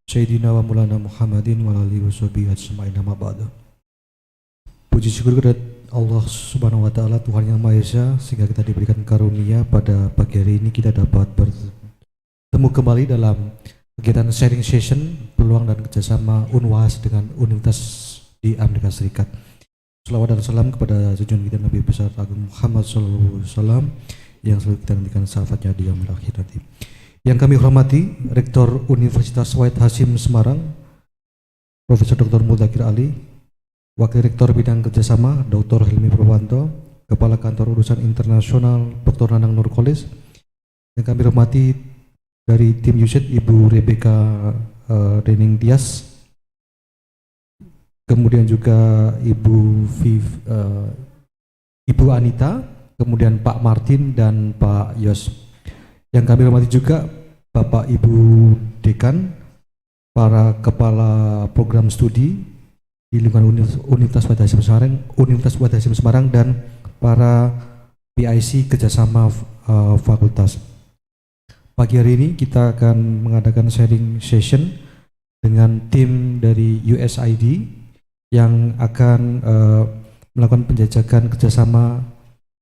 Sayyidina wa Maulana Muhammadin wa alihi washabihi ajma'in amma ba'du. Puji syukur kepada Allah Subhanahu wa taala, Tuhan yang Maha Esa, sehingga kita diberikan karunia pada pagi hari ini kita dapat bertemu kembali dalam kegiatan sharing session peluang dan kerjasama Unwahas dengan Universitas di Amerika Serikat. Selawat dan salam kepada junjungan kita Nabi besar Agung Muhammad SAW yang selalu kita nantikan syafaatnya di yaumil akhir nanti. Yang kami hormati Rektor Universitas Wahid Hasyim Semarang, Profesor Dr. Mudakir Ali, Wakil Rektor Bidang Kerjasama Dr. Hilmi Purwanto, Kepala Kantor Urusan Internasional Dr. Nanang Nurkolis. Yang kami hormati dari tim USAID Ibu Rebecca Rening Dias, kemudian juga Ibu Anita, kemudian Pak Martin dan Pak Yos. Yang kami hormati juga Bapak Ibu Dekan, para Kepala Program Studi di lingkungan Universitas Wahid Hasyim Semarang, dan para PIC Kerjasama Fakultas. Pagi hari ini kita akan mengadakan sharing session dengan tim dari USAID yang akan melakukan penjajakan kerjasama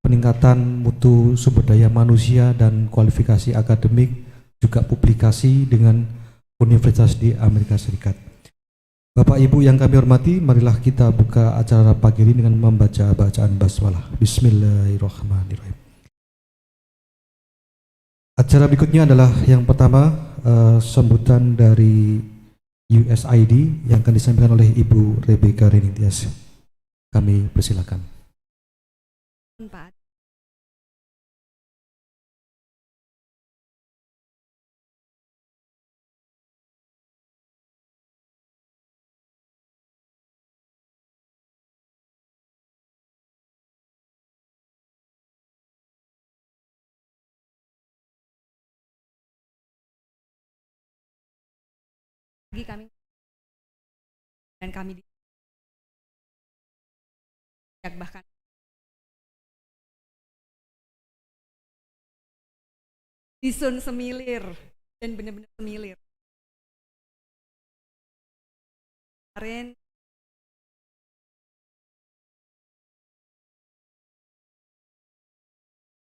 peningkatan mutu sumber daya manusia dan kualifikasi akademik, juga publikasi dengan Universitas di Amerika Serikat. Bapak Ibu yang kami hormati, marilah kita buka acara pagi ini dengan membaca bacaan basmalah. Bismillahirrahmanirrahim. Acara berikutnya adalah yang pertama, sambutan dari USAID yang akan disampaikan oleh Ibu Rebecca Rening Dias. Kami persilakan. Pak. Kami dan kami bahkan disun semilir dan benar-benar semilir. Kemarin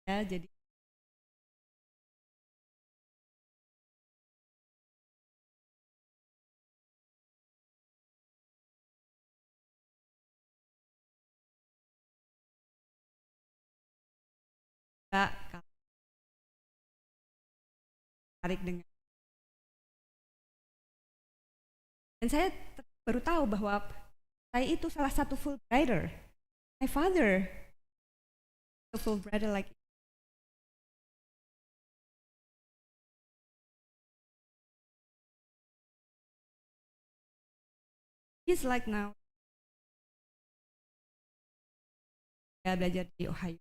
ya, jadi tarik dengan, dan saya baru tahu bahwa saya itu salah satu Fulbrighter. My father a Fulbrighter like he's like now saya belajar di Ohio.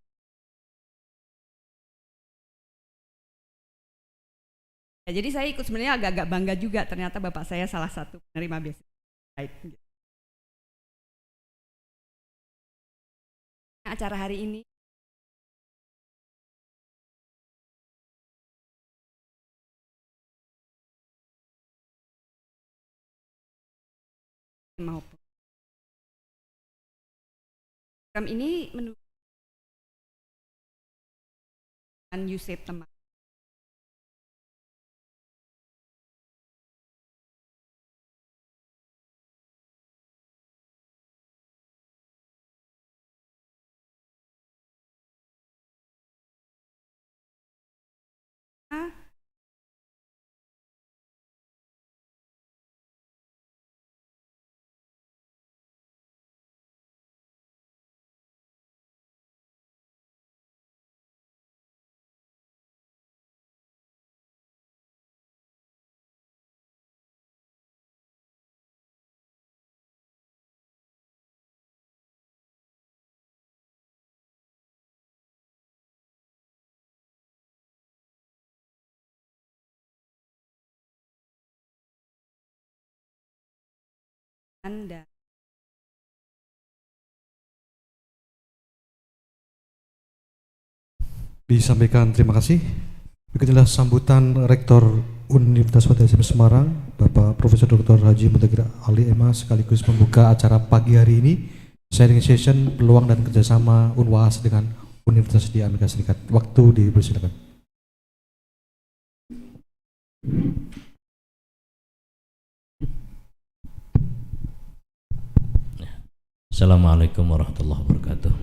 Ya, jadi saya ikut sebenarnya agak-agak bangga juga, ternyata bapak saya salah satu penerima beasiswa. Acara hari ini maupun program ini menunjukkan USAID teman. Anda. Disampaikan terima kasih. Beginilah sambutan Rektor Universitas Hasyim Semarang, Bapak Profesor Dr. Haji Mutakhir Ali Ema, sekaligus membuka acara pagi hari ini, sharing session peluang dan kerjasama Unwahas dengan Universitas di Amerika Serikat. Waktu dipersilakan. Assalamualaikum warahmatullahi wabarakatuh.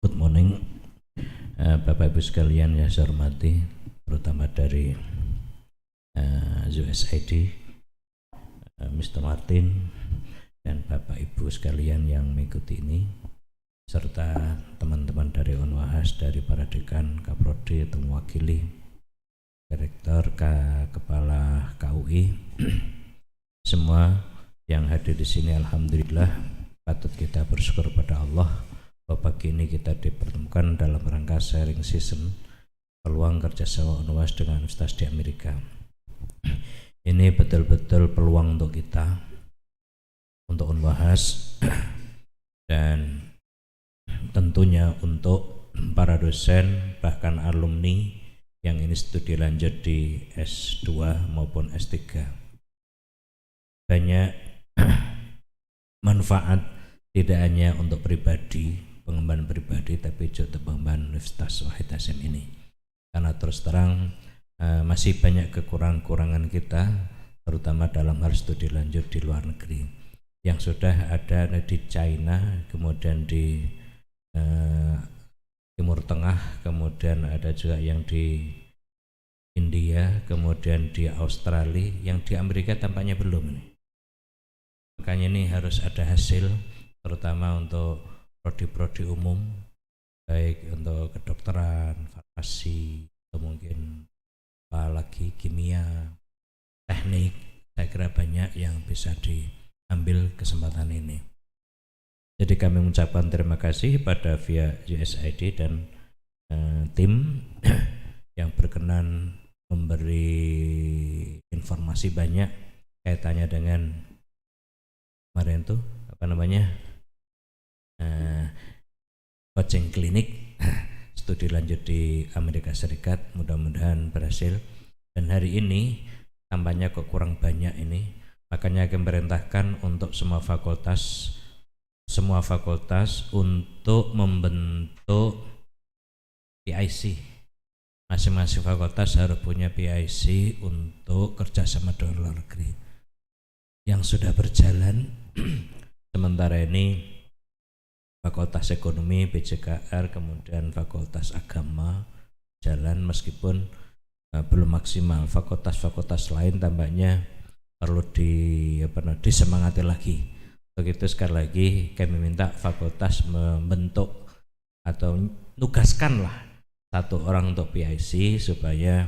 Good morning, Bapak Ibu sekalian yang saya hormati, terutama dari USAID, Mr. Martin, dan Bapak Ibu sekalian yang mengikuti ini, serta teman-teman dari Unwahas, dari para dekan, kaprodi, atau mewakili, direktur, kepala KUI, semua yang hadir di sini. Alhamdulillah, patut kita bersyukur pada Allah bahwa pagi ini kita dipertemukan dalam rangka sharing season peluang kerjasama Unwahas dengan Universitas di Amerika. Ini betul-betul peluang untuk kita, untuk Unwahas, dan tentunya untuk para dosen bahkan alumni yang ini studi lanjut di S2 maupun S3. Banyak manfaat, tidak hanya untuk pribadi, pengembangan pribadi, tapi juga untuk pengembangan Universitas Wahid Hasyim ini. Karena terus terang masih banyak kekurangan-kekurangan kita, terutama dalam hal studi lanjut di luar negeri, yang sudah ada di China, kemudian di Timur Tengah, kemudian ada juga yang di India, kemudian di Australia, yang di Amerika tampaknya belum ini. Makanya ini harus ada hasil, terutama untuk prodi-prodi umum, baik untuk kedokteran, farmasi, atau mungkin apalagi kimia, teknik. Saya kira banyak yang bisa diambil kesempatan ini. Jadi kami mengucapkan terima kasih pada via USAID dan tim yang berkenan memberi informasi banyak kaitannya dengan kemarin tuh coaching klinik studi lanjut di Amerika Serikat, mudah-mudahan berhasil. Dan hari ini tampaknya kok kurang banyak ini, makanya kami merintahkan untuk semua fakultas untuk membentuk PIC. Masing-masing fakultas harus punya PIC untuk kerjasama dengan luar negeri yang sudah berjalan. Sementara ini Fakultas Ekonomi, BJKR, kemudian Fakultas Agama jalan meskipun belum maksimal. Fakultas-fakultas lain tampaknya perlu disemangati lagi. Begitu sekali lagi kami minta fakultas membentuk atau nugaskanlah satu orang untuk PIC supaya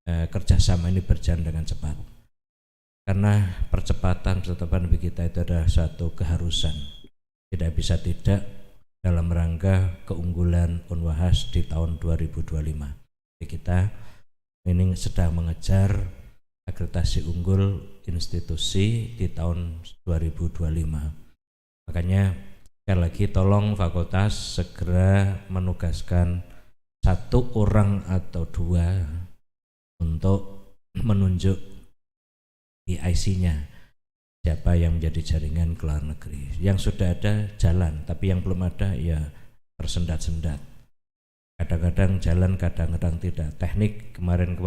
kerjasama ini berjalan dengan cepat. Karena percepatan bagi kita itu adalah suatu keharusan, tidak bisa tidak dalam rangka keunggulan Unwahas di tahun 2025. Jadi kita ini sedang mengejar akreditasi unggul institusi di tahun 2025. Makanya sekali lagi tolong fakultas segera menugaskan satu orang atau dua untuk menunjuk PIC-nya, siapa yang menjadi jaringan ke luar negeri. Yang sudah ada jalan, tapi yang belum ada ya tersendat-sendat. Kadang-kadang jalan, kadang-kadang tidak. Teknik kemarin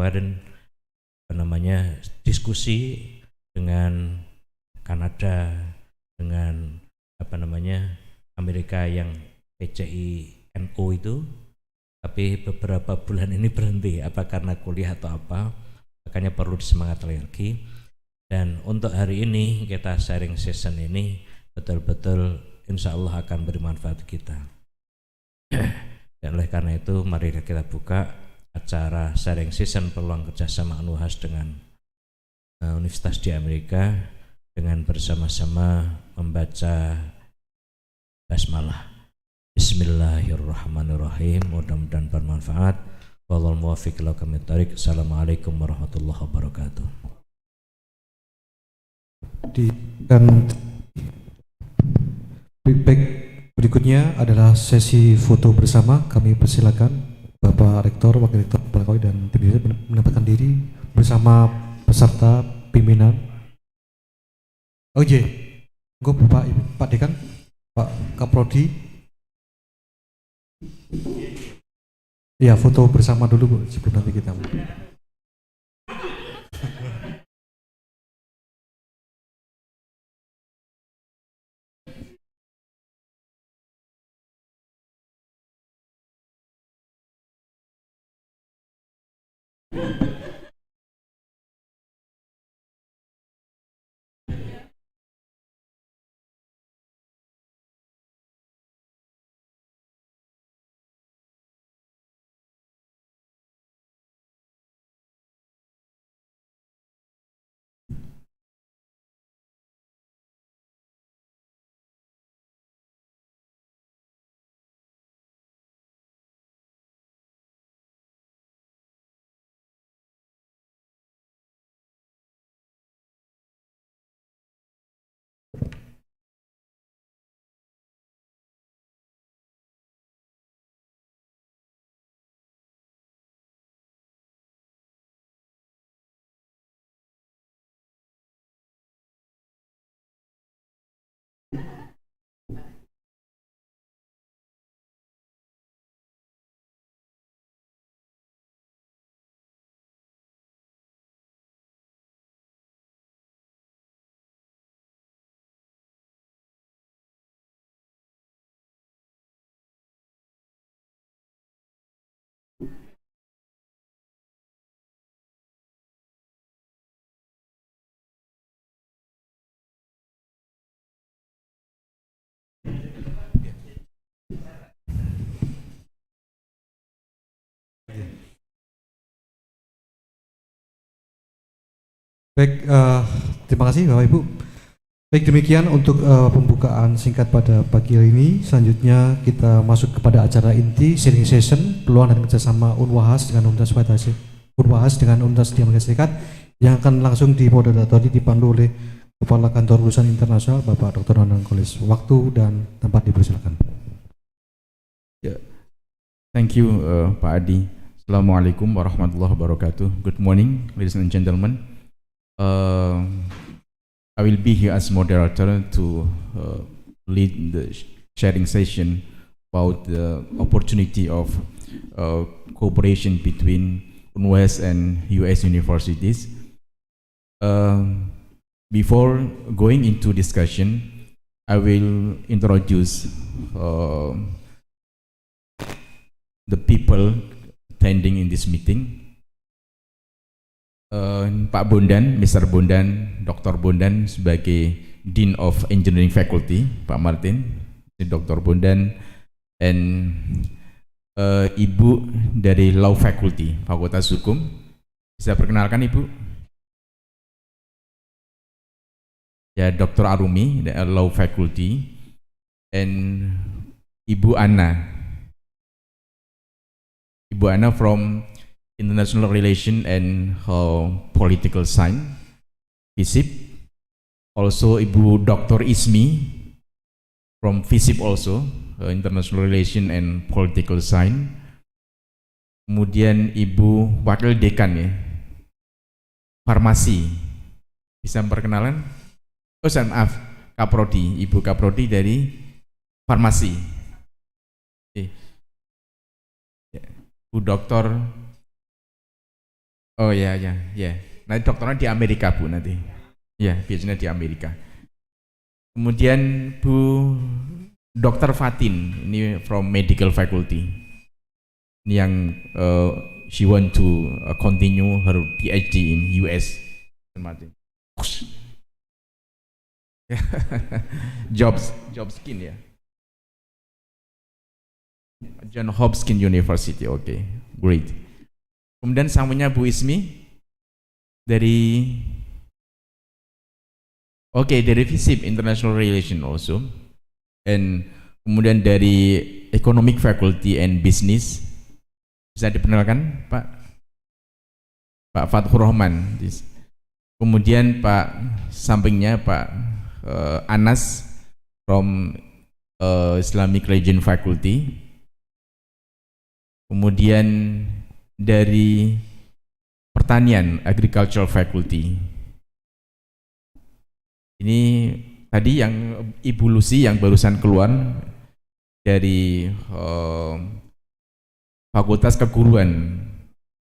diskusi dengan Kanada, dengan Amerika yang PCI NO itu, tapi beberapa bulan ini berhenti, apa karena kuliah atau apa, makanya perlu disemangati lagi. Dan untuk hari ini kita sharing session ini betul-betul insya Allah akan bermanfaat kita. Dan oleh karena itu mari kita buka acara sharing session peluang kerjasama Unwahas dengan Universitas di Amerika dengan bersama-sama membaca basmalah. Bismillahirrahmanirrahim. Mudah-mudahan bermanfaat. Wallahul muwaffiq ila aqwamit thoriq. Assalamualaikum warahmatullahi wabarakatuh. Feedback berikutnya adalah sesi foto bersama. Kami persilakan Bapak Rektor, Wakil Rektor, Kepala KOI dan tim Beasiswa mendapatkan diri bersama peserta pimpinan. Oh iya, gue Bapak Ibu, Pak Dekan, Pak Kaprodi. Ya, foto bersama dulu Bu, sebelum nanti kita. Baik, terima kasih Bapak Ibu. Baik, demikian untuk pembukaan singkat pada pagi hari ini. Selanjutnya kita masuk kepada acara inti sharing session peluang dan kerjasama Unwahas dengan Universitas Unwahas dengan Universitas di Amerika Serikat yang akan langsung dimoderatori dipandu oleh Kepala Kantor Urusan Internasional Bapak Dr. Nanang Kolis. Waktu dan tempat dipersilakan. Yeah. Thank you Pak Adi. Assalamualaikum warahmatullahi wabarakatuh. Good morning ladies and gentlemen. I will be here as moderator to lead the sharing session about the opportunity of cooperation between Unwahas and US universities. Before going into discussion, I will introduce the people attending in this meeting. Pak Bondan, Mr. Bondan, Dr. Bondan sebagai Dean of Engineering Faculty, Pak Martin, Dr. Bondan, and Ibu dari Law Faculty, Fakultas Hukum. Bisa perkenalkan Ibu? Ya, Dr. Arumi, Law Faculty, and Ibu Anna. Ibu Anna from International Relation and Political Science, FISIP. Also Ibu Dr. Ismi from FISIP also, International Relation and Political Science. Kemudian Ibu Wakil Dekan ya, Farmasi. Bisa memperkenalan? Oh maaf, Kaprodi, Ibu Kaprodi dari Farmasi. Bu Dr. Oh ya. Nanti dokternya di Amerika Bu nanti. Ya, biasanya di Amerika. Kemudian Bu Dr. Fatin, ini from Medical Faculty. Ini yang she want to continue her PhD in US. Job skin ya. John Hopkins University, okay, great. Kemudian sampainya Bu Ismi dari dari FISIP International Relation also, and kemudian dari Economic Faculty and Business. Bisa diperkenalkan Pak Fathur Rahman. Kemudian Pak sampingnya Pak Anas from Islamic Religion Faculty. kemudian dari pertanian, agricultural faculty. Ini tadi yang Ibu Lucy yang barusan keluar dari Fakultas Keguruan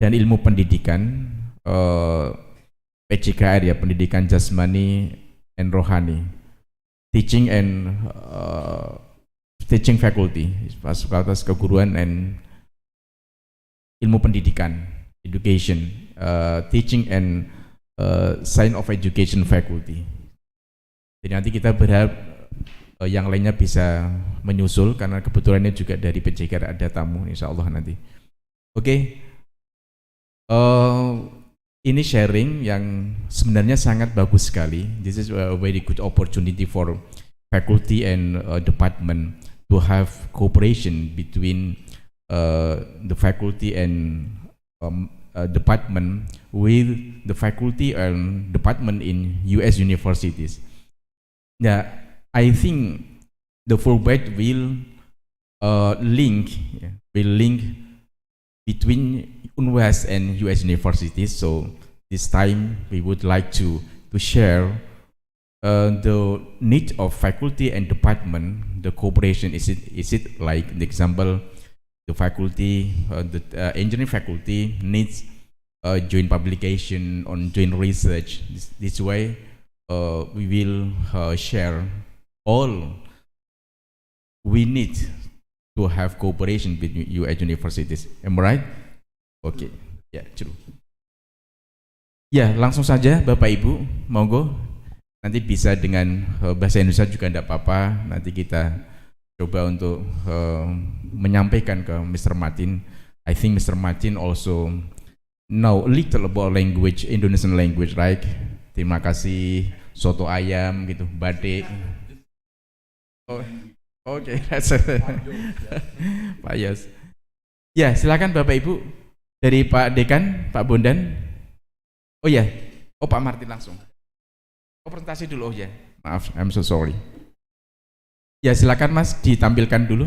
dan Ilmu Pendidikan, PJKR ya, Pendidikan Jasmani and Rohani, Teaching Faculty, Fakultas Keguruan and Ilmu Pendidikan, Education, Teaching and Science of Education Faculty. Jadi nanti kita berharap yang lainnya bisa menyusul karena kebetulannya juga dari PJKR ada tamu, insya Allah nanti. Oke. Ini sharing yang sebenarnya sangat bagus sekali. This is a very good opportunity for faculty and department to have cooperation between the faculty and department with the faculty and department in US universities. Yeah, I think the Fulbright will link between Unwahas and US universities. So this time we would like to share the need of faculty and department, the cooperation. Is it like the example, the faculty, the engineering faculty needs joint publication on joint research. This way we will share all we need to have cooperation between US universities. Am I right? Oke, ya, true. Ya, langsung saja Bapak Ibu, monggo. Nanti bisa dengan bahasa Indonesia juga tidak apa-apa. Nanti kita coba untuk menyampaikan ke Mr. Martin. I think Mr. Martin also know a little about language, Indonesian language, right? Terima kasih, soto ayam gitu, batik. Oh, oke, Pak Yos. Ya, silakan Bapak Ibu dari Pak Dekan, Pak Bondan. Oh ya, Pak Martin langsung. Presentasi dulu, oh ya, maaf, I'm so sorry. Ya, silakan Mas, ditampilkan dulu.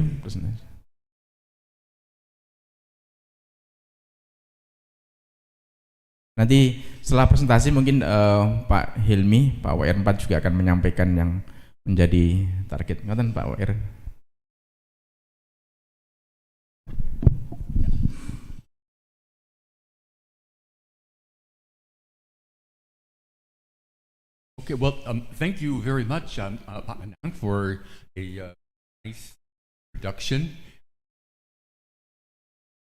Nanti setelah presentasi mungkin Pak Hilmi, Pak WR 4 juga akan menyampaikan yang menjadi target. Ngaten Pak WR. Okay, well, thank you very much, Pak Anang, for a nice introduction.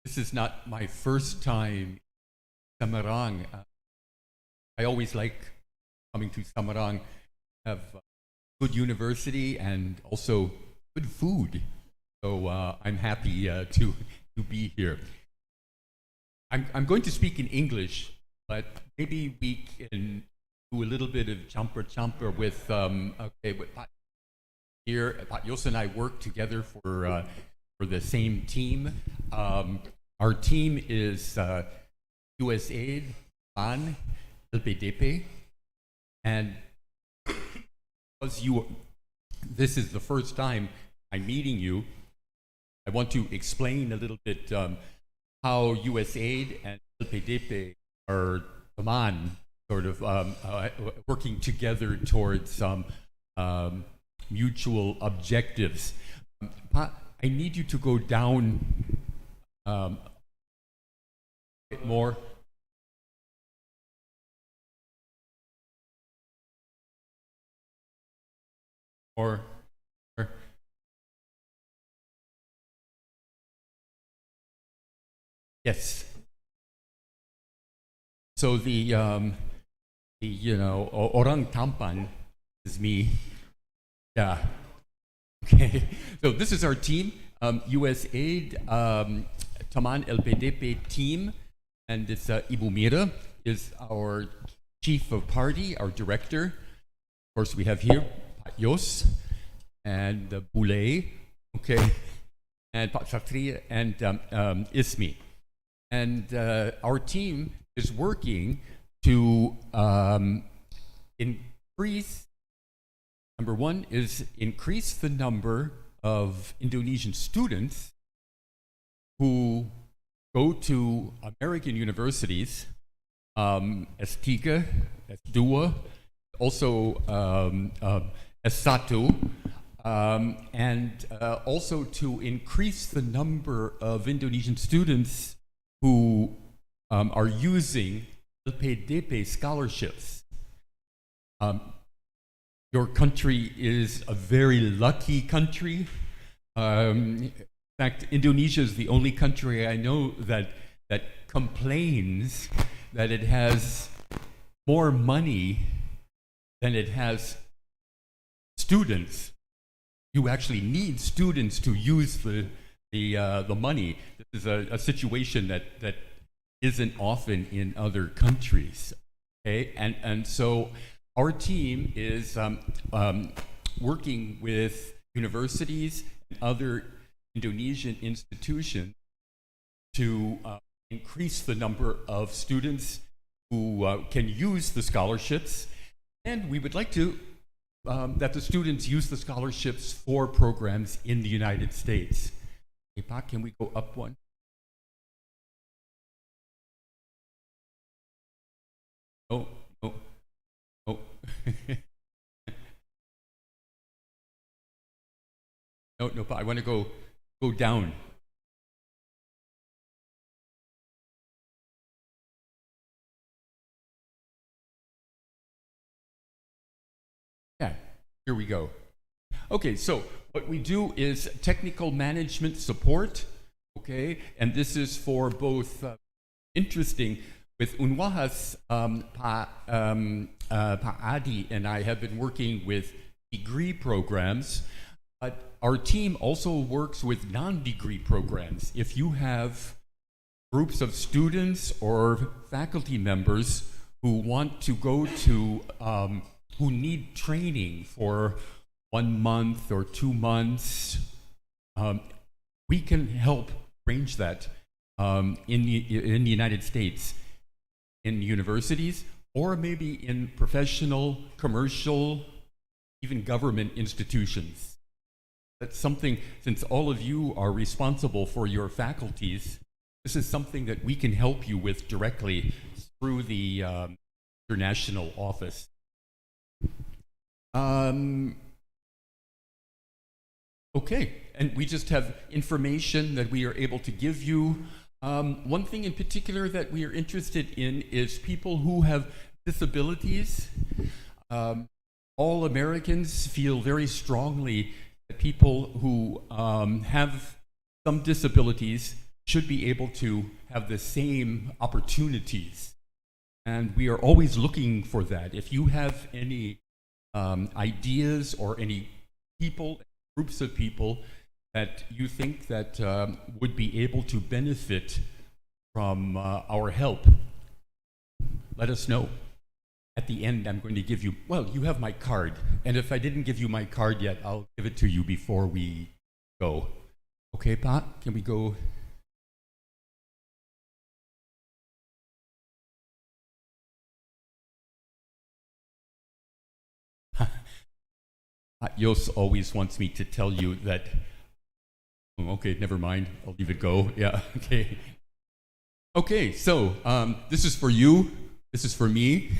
This is not my first time in Semarang. I always like coming to Semarang. Have good university and also good food. So I'm happy to be here. I'm going to speak in English, but maybe we can do a little bit of jumper with with Pat here. Pat Yos and I work together for the same team. Our team is USAID, Dengan, LPDP, and because this is the first time I'm meeting you, I want to explain a little bit how USAID and LPDP are Dengan, sort of working together towards some mutual objectives. I need you to go down a bit more. Or yes. So the orang tampan is me. Yeah. Okay. So this is our team, USAID, Taman LPDP team, and it's Ibu Mira is our chief of party, our director. Of course, we have here Pak Yos and Bule, okay, and Pak Satria and Ismi. And our team is working to increase, number one is increase the number of Indonesian students who go to American universities, S3, S2, also S1, and also to increase the number of Indonesian students who are using LPDP scholarships. Your country is a very lucky country. In fact, Indonesia is the only country I know that complains that it has more money than it has students. You actually need students to use the money. This is a situation that isn't often in other countries. Okay, and so our team is working with universities and other Indonesian institutions to increase the number of students who can use the scholarships, and we would like to that the students use the scholarships for programs in the United States. Hey, Pak, can we go up one? Oh, oh, oh. No, but I want to go down. Yeah, here we go. Okay, so what we do is technical management support, okay, and this is for both interesting. With Unwahas, Pa Adi and I have been working with degree programs, but our team also works with non-degree programs. If you have groups of students or faculty members who want to go to, who need training for 1 month or 2 months, we can help arrange that in the United States, in universities, or maybe in professional, commercial, even government institutions. That's something, since all of you are responsible for your faculties, this is something that we can help you with directly through the international office. Okay, and we just have information that we are able to give you. One thing in particular that we are interested in is people who have disabilities. All Americans feel very strongly that people who have some disabilities should be able to have the same opportunities. And we are always looking for that. If you have any ideas or any people, groups of people that you think that would be able to benefit from our help, let us know. At the end, I'm going to give you, well, you have my card. And if I didn't give you my card yet, I'll give it to you before we go. Okay, Pat, can we go? Jos always wants me to tell you that, oh, okay, never mind, I'll leave it go. Yeah, okay. Okay, so this is for you, this is for me.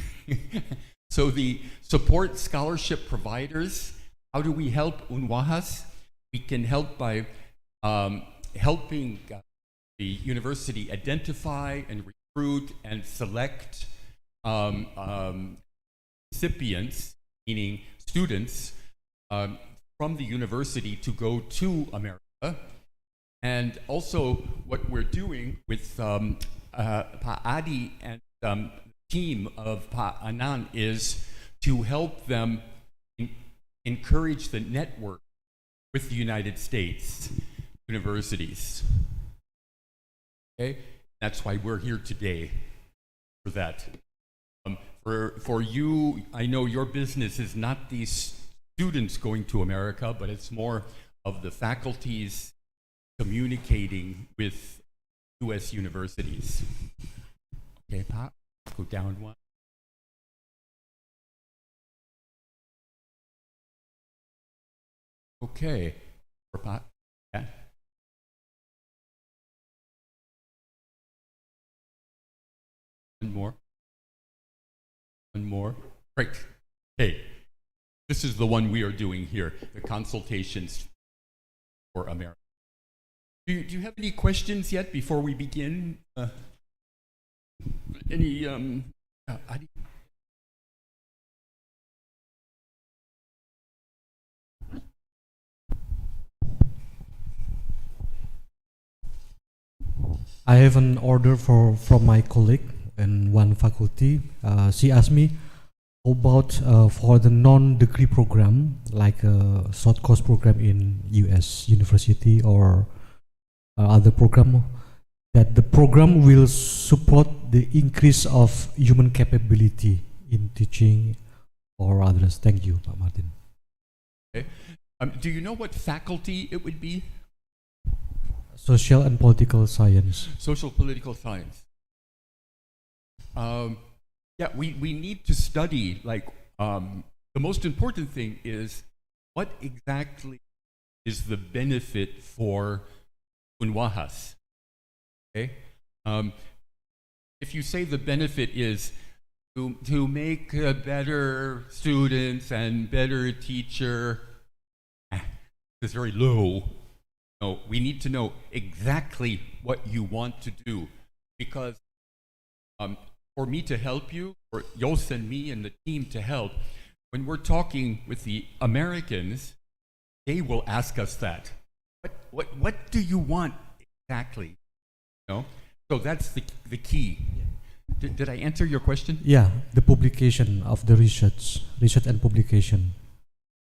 So the support scholarship providers, how do we help Unwahas? We can help by helping the university identify and recruit and select recipients, meaning students, from the university to go to America. And also what we're doing with Pa Adi and the team of Pa Anan is to help them encourage the network with the United States universities. Okay, that's why we're here today, for that. For you, I know your business is not these students going to America, but it's more of the faculties communicating with U.S. universities. Okay, Pat, go down one. Okay, Pat, yeah. Great. Hey, this is the one we are doing here, the consultations for America. Do you have any questions yet before we begin? Any, I have an order from my colleague in one faculty. She asked me about for the non-degree program, like a short course program in US University or other program, that the program will support the increase of human capability in teaching or others. Thank you, Pak Martin. okay. Do you know what faculty it would be? Social and political science. Social political science. Yeah, we need to study, like, the most important thing is what exactly is the benefit for Unwahas. Okay? If you say the benefit is to make better students and better teacher, it's very low. No, we need to know exactly what you want to do, because for me to help you, or Jos and me and the team to help, when we're talking with the Americans, they will ask us that. What do you want exactly? You know? So that's the key. Did I answer your question? Yeah, the publication of the research and publication.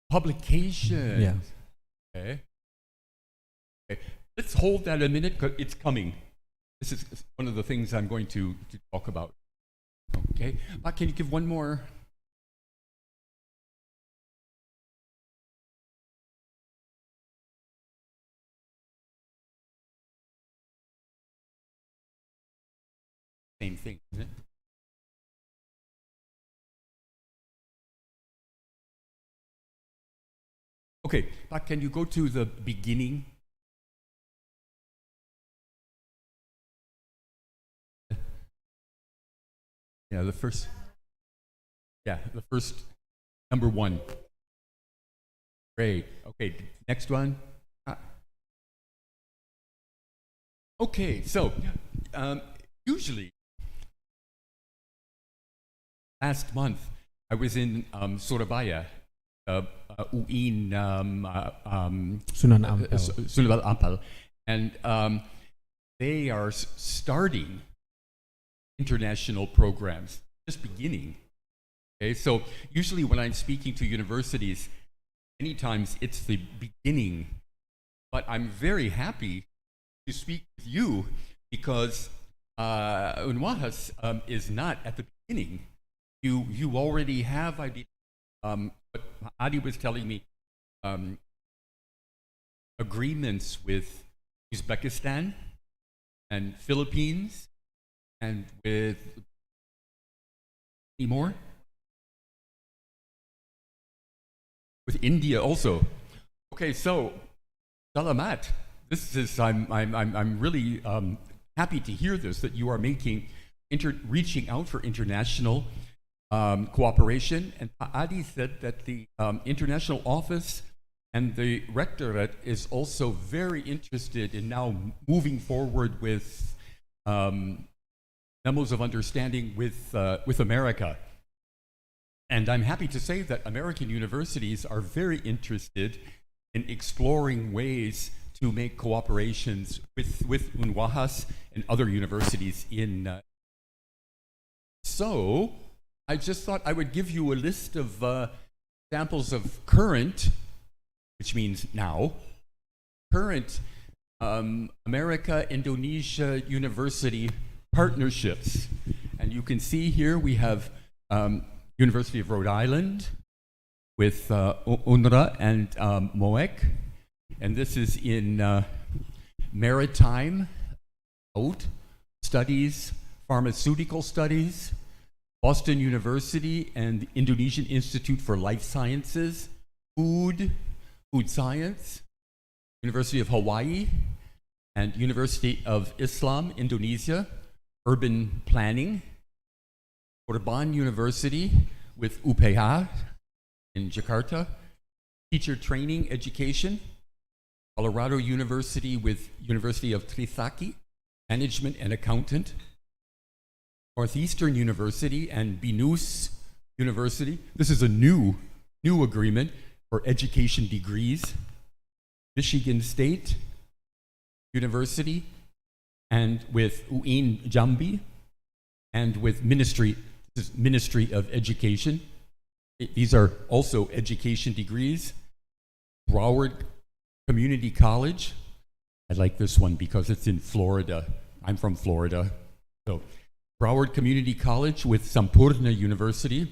Publication. Yeah. Okay. Okay. Let's hold that a minute, 'cause it's coming. This is one of the things I'm going to talk about. Okay. Can you give one more? Same thing, isn't it? Okay, but can you go to the beginning? Yeah, the first number one. Great. Okay, next one. Okay, so usually last month I was in Surabaya, UIN Sunan Ampel. Sunan Ampel, and they are starting international programs, just beginning. Okay, so usually when I'm speaking to universities, many times it's the beginning, but I'm very happy to speak with you because Unwahas is not at the beginning. You already have, what Adi was telling me, agreements with Uzbekistan and Philippines and with any more? With India also. Okay, so Salamat. This is I'm really happy to hear this, that you are making reaching out for international cooperation. And Adi said that the international office and the rectorate is also very interested in now moving forward with memos of understanding with America. And I'm happy to say that American universities are very interested in exploring ways to make cooperations with Unwahas and other universities in. So I just thought I would give you a list of examples of current, which means now, current America, Indonesia university partnerships. And you can see here we have University of Rhode Island with UNRWA and MOEC. And this is in maritime studies, pharmaceutical studies, Boston University and the Indonesian Institute for Life Sciences, food science, University of Hawaii, and University of Islam, Indonesia, urban planning, Urban University with UPH in Jakarta, teacher training education, Colorado University with University of Trisakti, management and accountant, Northeastern University and BNUS University. This is a new agreement for education degrees. Michigan State University and with UIN Jambi and with Ministry of Education. These are also education degrees. Broward Community College. I like this one because it's in Florida. I'm from Florida. So Broward Community College with Sampurna University.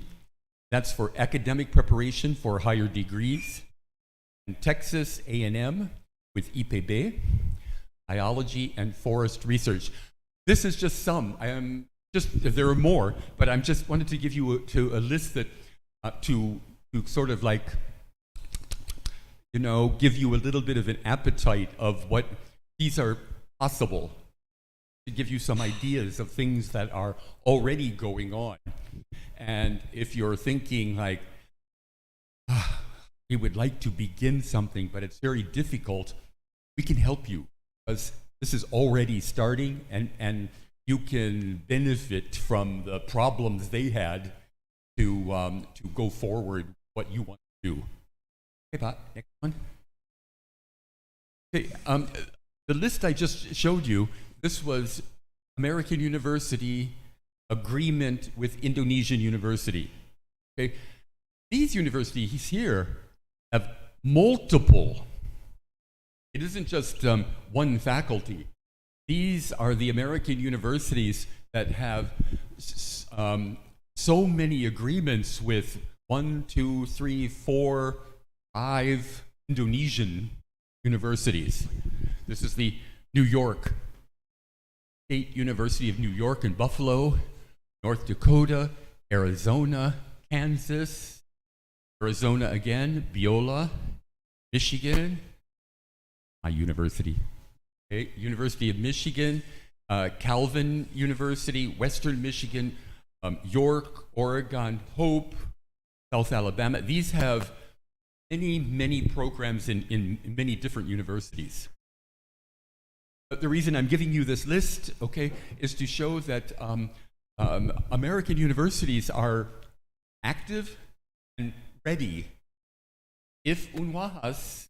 That's for academic preparation for higher degrees. And Texas A&M with IPB, biology and forest research. This is just some. There are more, but I'm just wanted to give you a list that to sort of like, you know, give you a little bit of an appetite of what these are possible, to give you some ideas of things that are already going on. And if you're thinking like, we would like to begin something, but it's very difficult, we can help you because this is already starting and you can benefit from the problems they had to go forward what you want to do. Okay, Pat, next one. Okay, the list I just showed you, this was American University agreement with Indonesian University. Okay, these universities here have multiple. It isn't just one faculty. These are the American universities that have so many agreements with 1, 2, 3, 4, 5 Indonesian universities. This is the New York State University of New York in Buffalo, North Dakota, Arizona, Kansas, Arizona again, Biola, Michigan, my university. Okay, University of Michigan, Calvin University, Western Michigan, York, Oregon, Hope, South Alabama. These have many programs in many different universities. But the reason I'm giving you this list, okay, is to show that American universities are active and ready. If Unwahas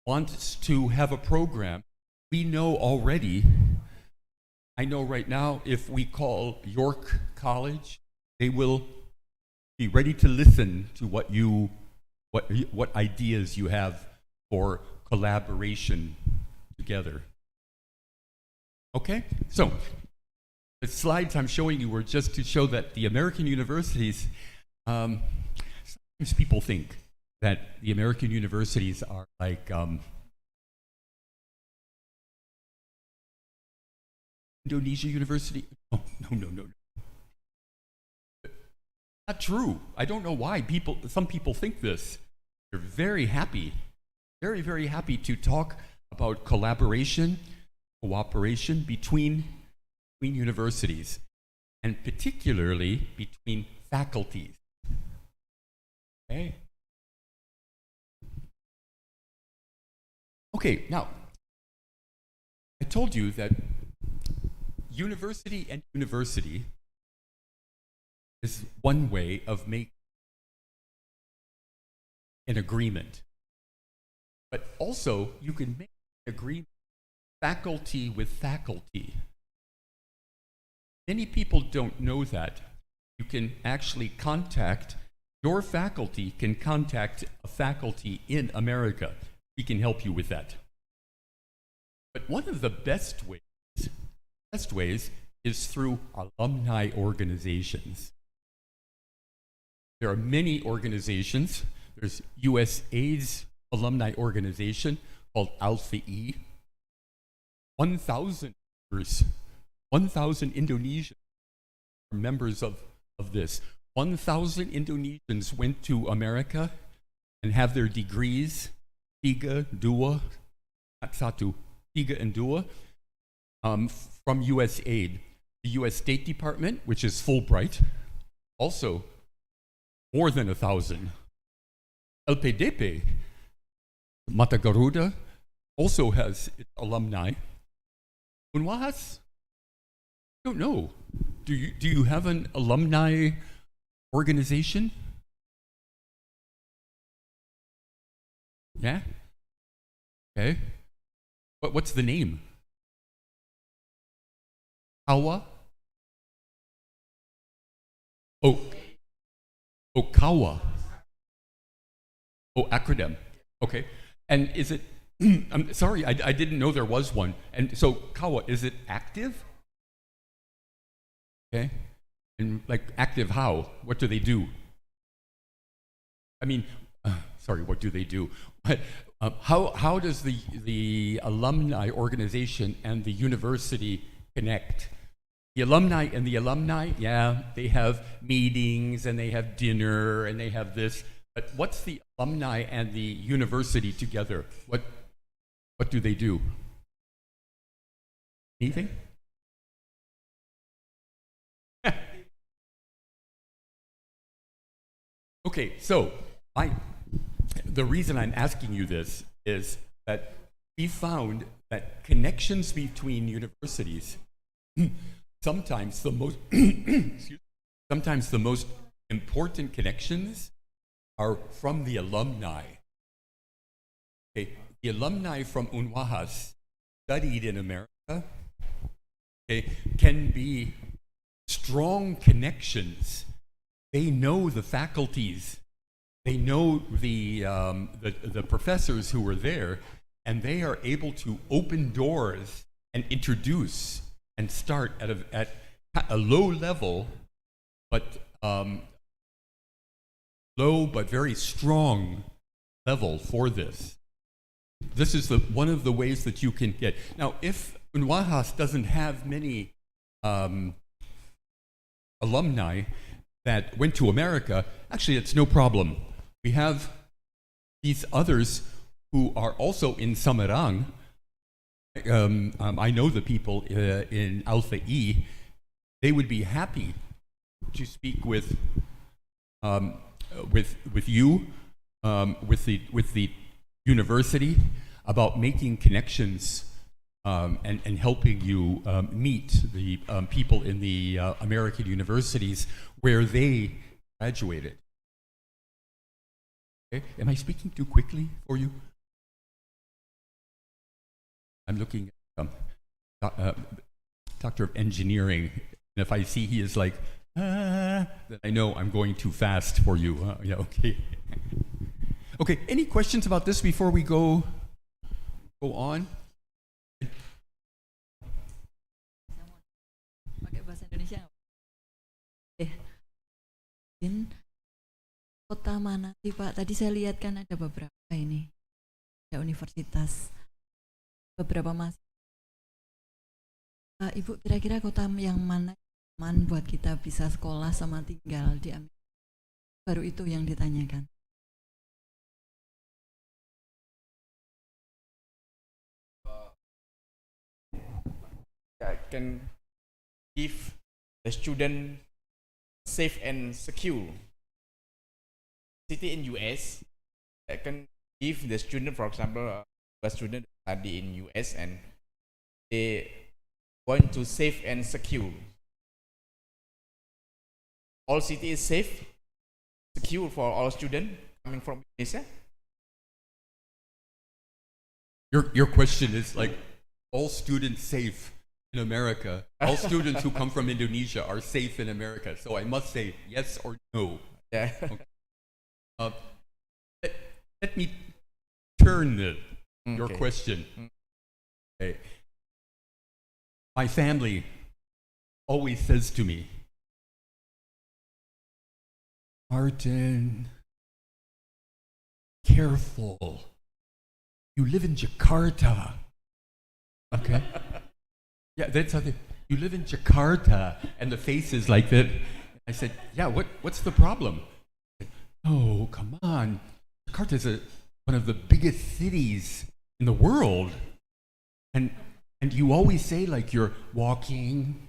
wants to have a program, we know already, I know right now, if we call York College, they will be ready to listen to what ideas you have for collaboration together. Okay, so the slides I'm showing you were just to show that the American universities, sometimes people think that the American universities are like Indonesia University. Oh, no. Not true. I don't know why some people think this. They're very happy, very happy to talk about collaboration, cooperation between universities, and particularly between faculties. Okay, now, I told you that university and university is one way of making an agreement. But also, you can make an agreement faculty with faculty. Many people don't know that. You can actually contact, your faculty can contact a faculty in America. We can help you with that. But one of the best ways is through alumni organizations. There are many organizations. There's USAID's alumni organization called Alpha E. 1,000 members, 1,000 Indonesians are members of this. 1,000 Indonesians went to America and have their degrees, 3, 2, not 1, 3 and 2, from USAID. The US State Department, which is Fulbright, also more than 1,000. LPDP, Mata Garuda, also has its alumni. Unwahas? I don't know. Do you have an alumni organization? Yeah? Okay. What's the name? Kawa? Oh, Kawa. Oh, acronym. Okay. And is it, I'm sorry, I didn't know there was one. And so, Kawa, is it active? Okay. And like active how? What do they do? I mean, sorry, what do they do? But, how does the alumni organization and the university connect? The alumni and the alumni, yeah, they have meetings and they have dinner and they have this. But what's the alumni and the university together? What do they do? Anything? Okay, so the reason I'm asking you this is that we found that connections between universities, sometimes the most important connections are from the alumni. Okay, the alumni from Unwahas studied in America, okay, can be strong connections. They know the faculties, they know the professors who were there, and they are able to open doors and introduce and start at a low level, but low but very strong level for this. This is one of the ways that you can get. Now, if Unwahas doesn't have many alumni that went to America, actually it's no problem. We have these others who are also in Semarang. I know the people in Alpha E. They would be happy to speak with you, with the university about making connections and helping you meet the people in the American universities where they graduated. Okay. Am I speaking too quickly for you? I'm looking at Doctor of Engineering, and if I see he is like, then I know I'm going too fast for you. Yeah, okay. Okay, any questions about this before we go on? Pakai bahasa Indonesia. Mungkin kota mana sih Pak? Tadi saya lihat kan ada beberapa ini, ada universitas, beberapa Ibu kira-kira kota yang mana aman buat kita bisa sekolah sama tinggal di Amerika? Baru itu yang ditanyakan. Can give the student safe and secure city in US. I can give the student, for example, a student study in US and they want to safe and secure. All city is safe, secure for all students coming from Indonesia. Your question is like, all students safe in America, all students who come from Indonesia are safe in America. So I must say yes or no. Yeah. Okay. Let me turn your Okay. question. Okay. My family always says to me, Martin, careful. You live in Jakarta. Okay? Yeah, that's how you live in Jakarta, and the face is like that. I said, yeah, what's the problem? Said, oh, come on. Jakarta is one of the biggest cities in the world. And you always say like you're walking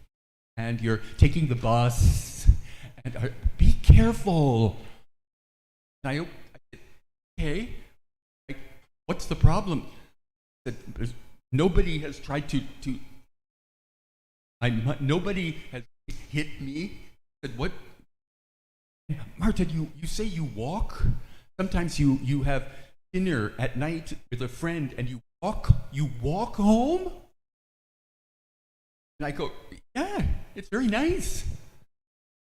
and you're taking the bus. And careful. And I said, okay, like, what's the problem? I said, nobody has tried to nobody has hit me. I said, what? Marta, you say you walk? Sometimes you have dinner at night with a friend and you walk home? And I go, yeah, it's very nice.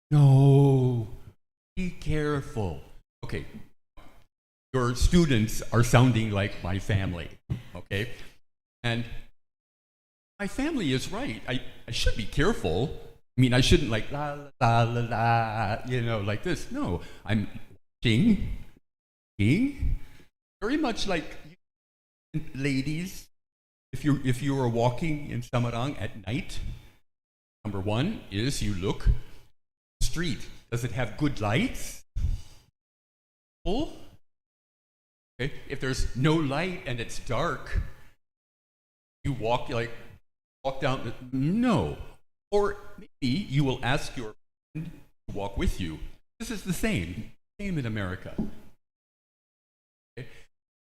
No, be careful. Okay, your students are sounding like my family, okay? And my family is right. I should be careful. I mean, I shouldn't like la la la la, you know, like this. No, I'm watching, very much like you, ladies. If you are walking in Samarang at night, number one is you look street. Does it have good lights? Full? Okay. If there's no light and it's dark, you walk down. No. Or maybe you will ask your friend to walk with you. This is the same in America. Okay.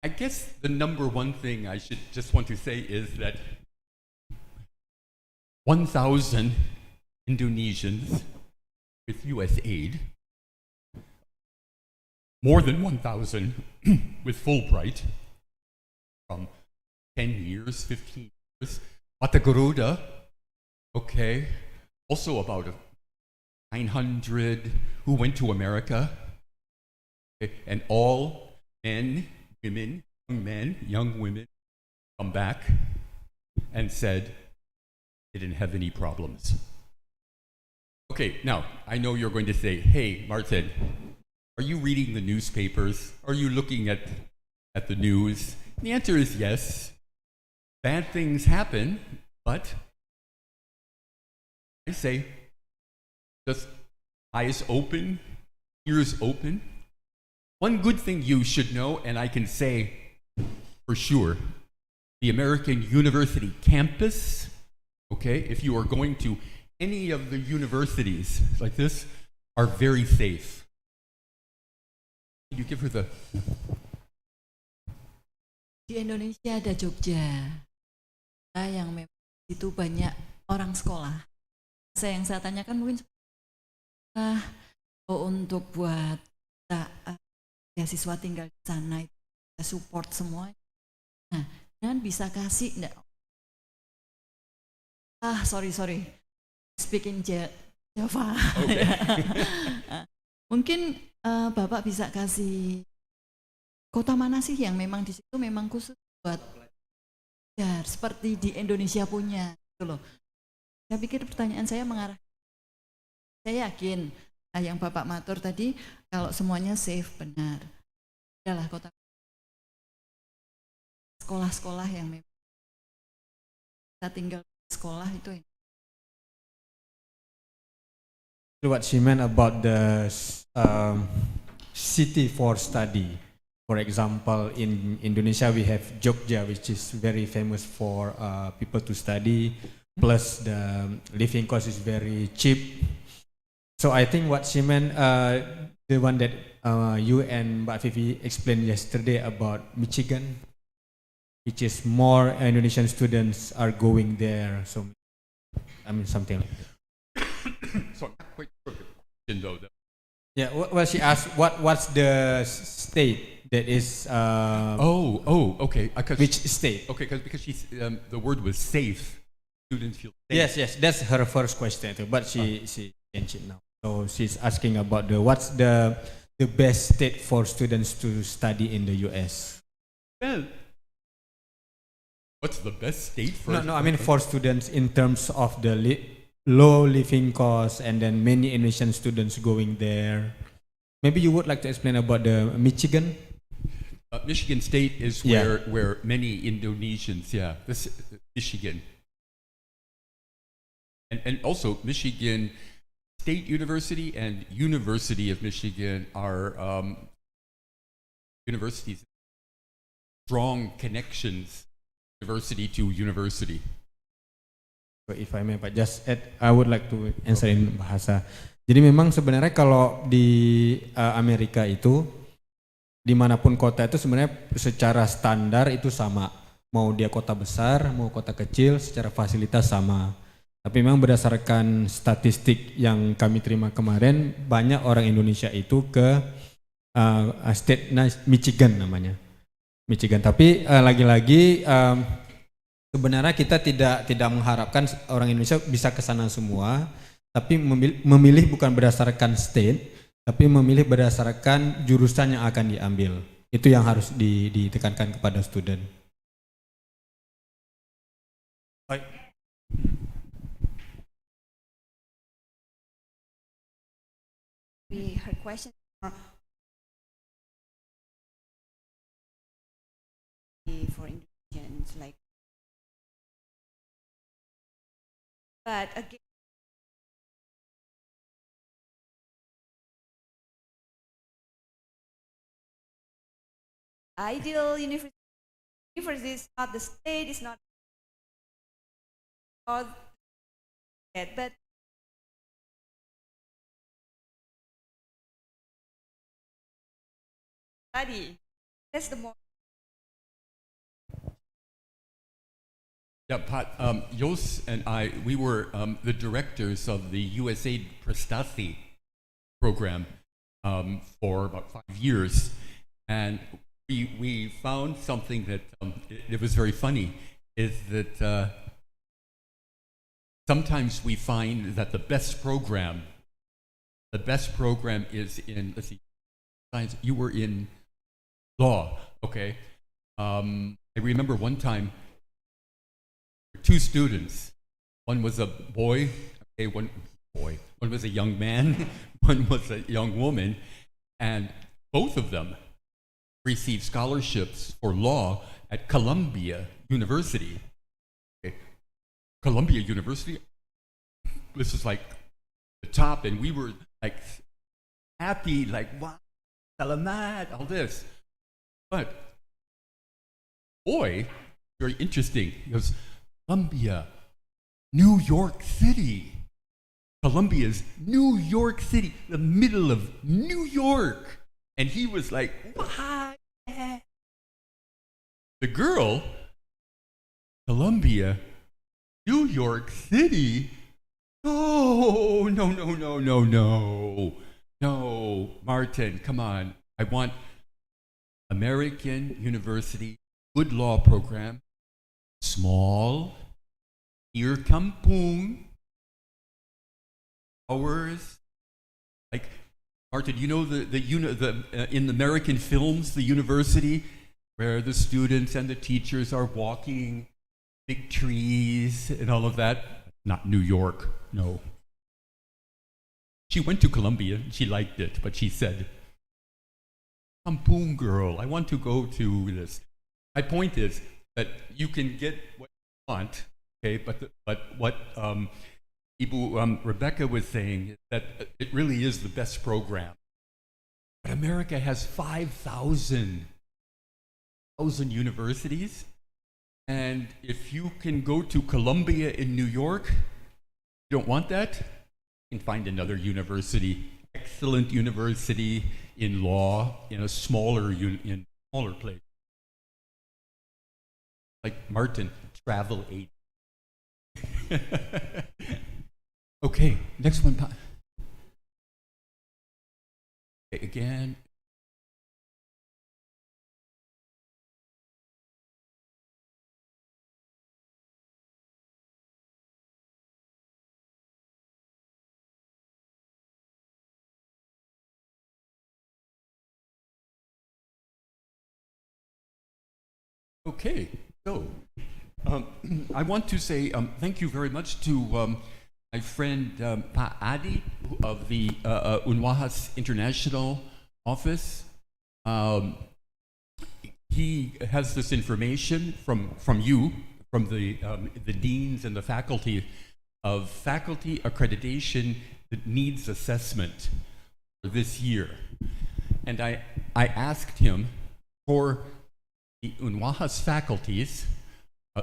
I guess the number one thing I should just want to say is that 1,000 Indonesians with USAID, more than 1,000 with Fulbright from 10 years, 15 years, Mata Garuda, okay, also about 900 who went to America, okay, and all men, women, young women come back and said they didn't have any problems. Okay, now, I know you're going to say, hey, Martin, are you reading the newspapers? Are you looking at the news? And the answer is yes. Bad things happen, but I say, just eyes open, ears open. One good thing you should know, and I can say for sure, the American University campus, okay, if you are going to any of the universities like this, are very safe. Can you give her the... Di Indonesia ada Jogja, yang memang itu banyak orang sekolah. Yang saya tanyakan mungkin untuk buat beasiswa tinggal di sana itu kita support semua. Nah, dan bisa kasih enggak? Sorry. Speaking Java. Okay. Mungkin Bapak bisa kasih kota mana sih yang memang di situ memang khusus buat ya, seperti di Indonesia punya gitu loh. Saya pikir pertanyaan saya mengarah. Saya yakin yang Bapak matur tadi kalau semuanya safe benar. Adalah kota sekolah-sekolah yang memang kita tinggal di sekolah itu. What she meant about the city for study. For example, in Indonesia we have Jogja, which is very famous for people to study. Plus the living cost is very cheap. So I think what she meant, the one that you and Mbak Vivi explained yesterday about Michigan, which is more Indonesian students are going there. So I mean something like that. So I'm not quite sure the question though. Yeah, well, she asked what's the state that is. Okay. Which state? Okay, because she's the word was safe. Students feel safe. Yes, that's her first question too, but she changed it now. So she's asking about what's the best state for students to study in the US. Well, what's the best state for? No, I mean for students in terms of the low living costs and then many Indonesian students going there. Maybe you would like to explain about the Michigan? Michigan State is where many Indonesians, this Michigan. And also Michigan State University and University of Michigan are universities, strong connections, university to university. If I may, Pak, just add, I would like to answer in bahasa. Jadi memang sebenarnya kalau di Amerika itu dimanapun kota itu sebenarnya secara standar itu sama. Mau dia kota besar, mau kota kecil, secara fasilitas sama. Tapi memang berdasarkan statistik yang kami terima kemarin, banyak orang Indonesia itu ke state Michigan namanya. Michigan. Tapi lagi-lagi sebenarnya kita tidak mengharapkan orang Indonesia bisa ke sana semua, tapi memilih bukan berdasarkan state, tapi memilih berdasarkan jurusan yang akan diambil. Itu yang harus ditekankan kepada student. Her question for Indonesians, like, but again, ideal university is not the state, is not all that, but study. That's the more. Yeah, Pat, Jos and I, we were the directors of the USAID Prestasi program for about 5 years, and we found something that it was very funny, is that sometimes we find that the best program is in, let's see, science. You were in law, okay? I remember one time, 2 students. One was a boy, okay, one was a young man, one was a young woman, and both of them received scholarships for law at Columbia University. Okay. Columbia University, this is like the top, and we were like happy, like, wow, salamat, all this. But boy, very interesting. He goes, Columbia, New York City. Columbia's New York City, the middle of New York. And he was like, what? The girl, Columbia, New York City? Oh, no, Martin, come on. I want American University, good law program, small, near kampung, hours. Like, Martin, you know in the American films, the university where the students and the teachers are walking, big trees and all of that? Not New York, no. She went to Columbia, she liked it, but she said, kampung girl, I want to go to this. My point is that you can get what you want, okay, but what Rebecca was saying is that it really is the best program. But America has 5,000 universities, and if you can go to Columbia in New York, you don't want that, you can find another university, excellent university in law in a smaller place. Like Martin, travel aid. Okay, next one. Okay, again. Okay, so I want to say thank you very much to my friend Pa Adi of the Unwahas International Office. He has this information from you, from the deans and the faculty, of faculty accreditation that needs assessment for this year. And I asked him for the Unwahas faculties,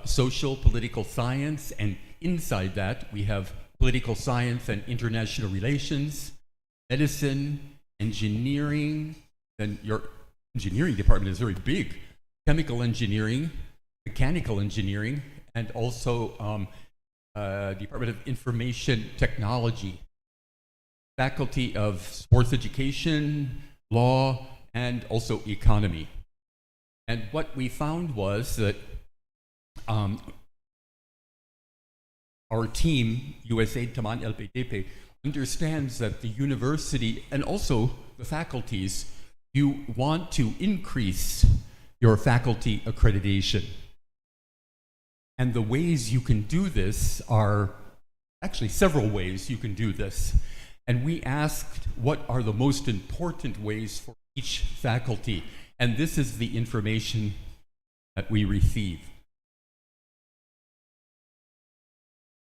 social, political science, and inside that we have political science and international relations, medicine, engineering, then your engineering department is very big, chemical engineering, mechanical engineering, and also Department of Information Technology, Faculty of Sports Education, Law, and also Economy. And what we found was that our team, USAID Teman LPDP, understands that the university and also the faculties, you want to increase your faculty accreditation. And the ways you can do this are actually several ways you can do this. And we asked what are the most important ways for each faculty. And this is the information that we receive.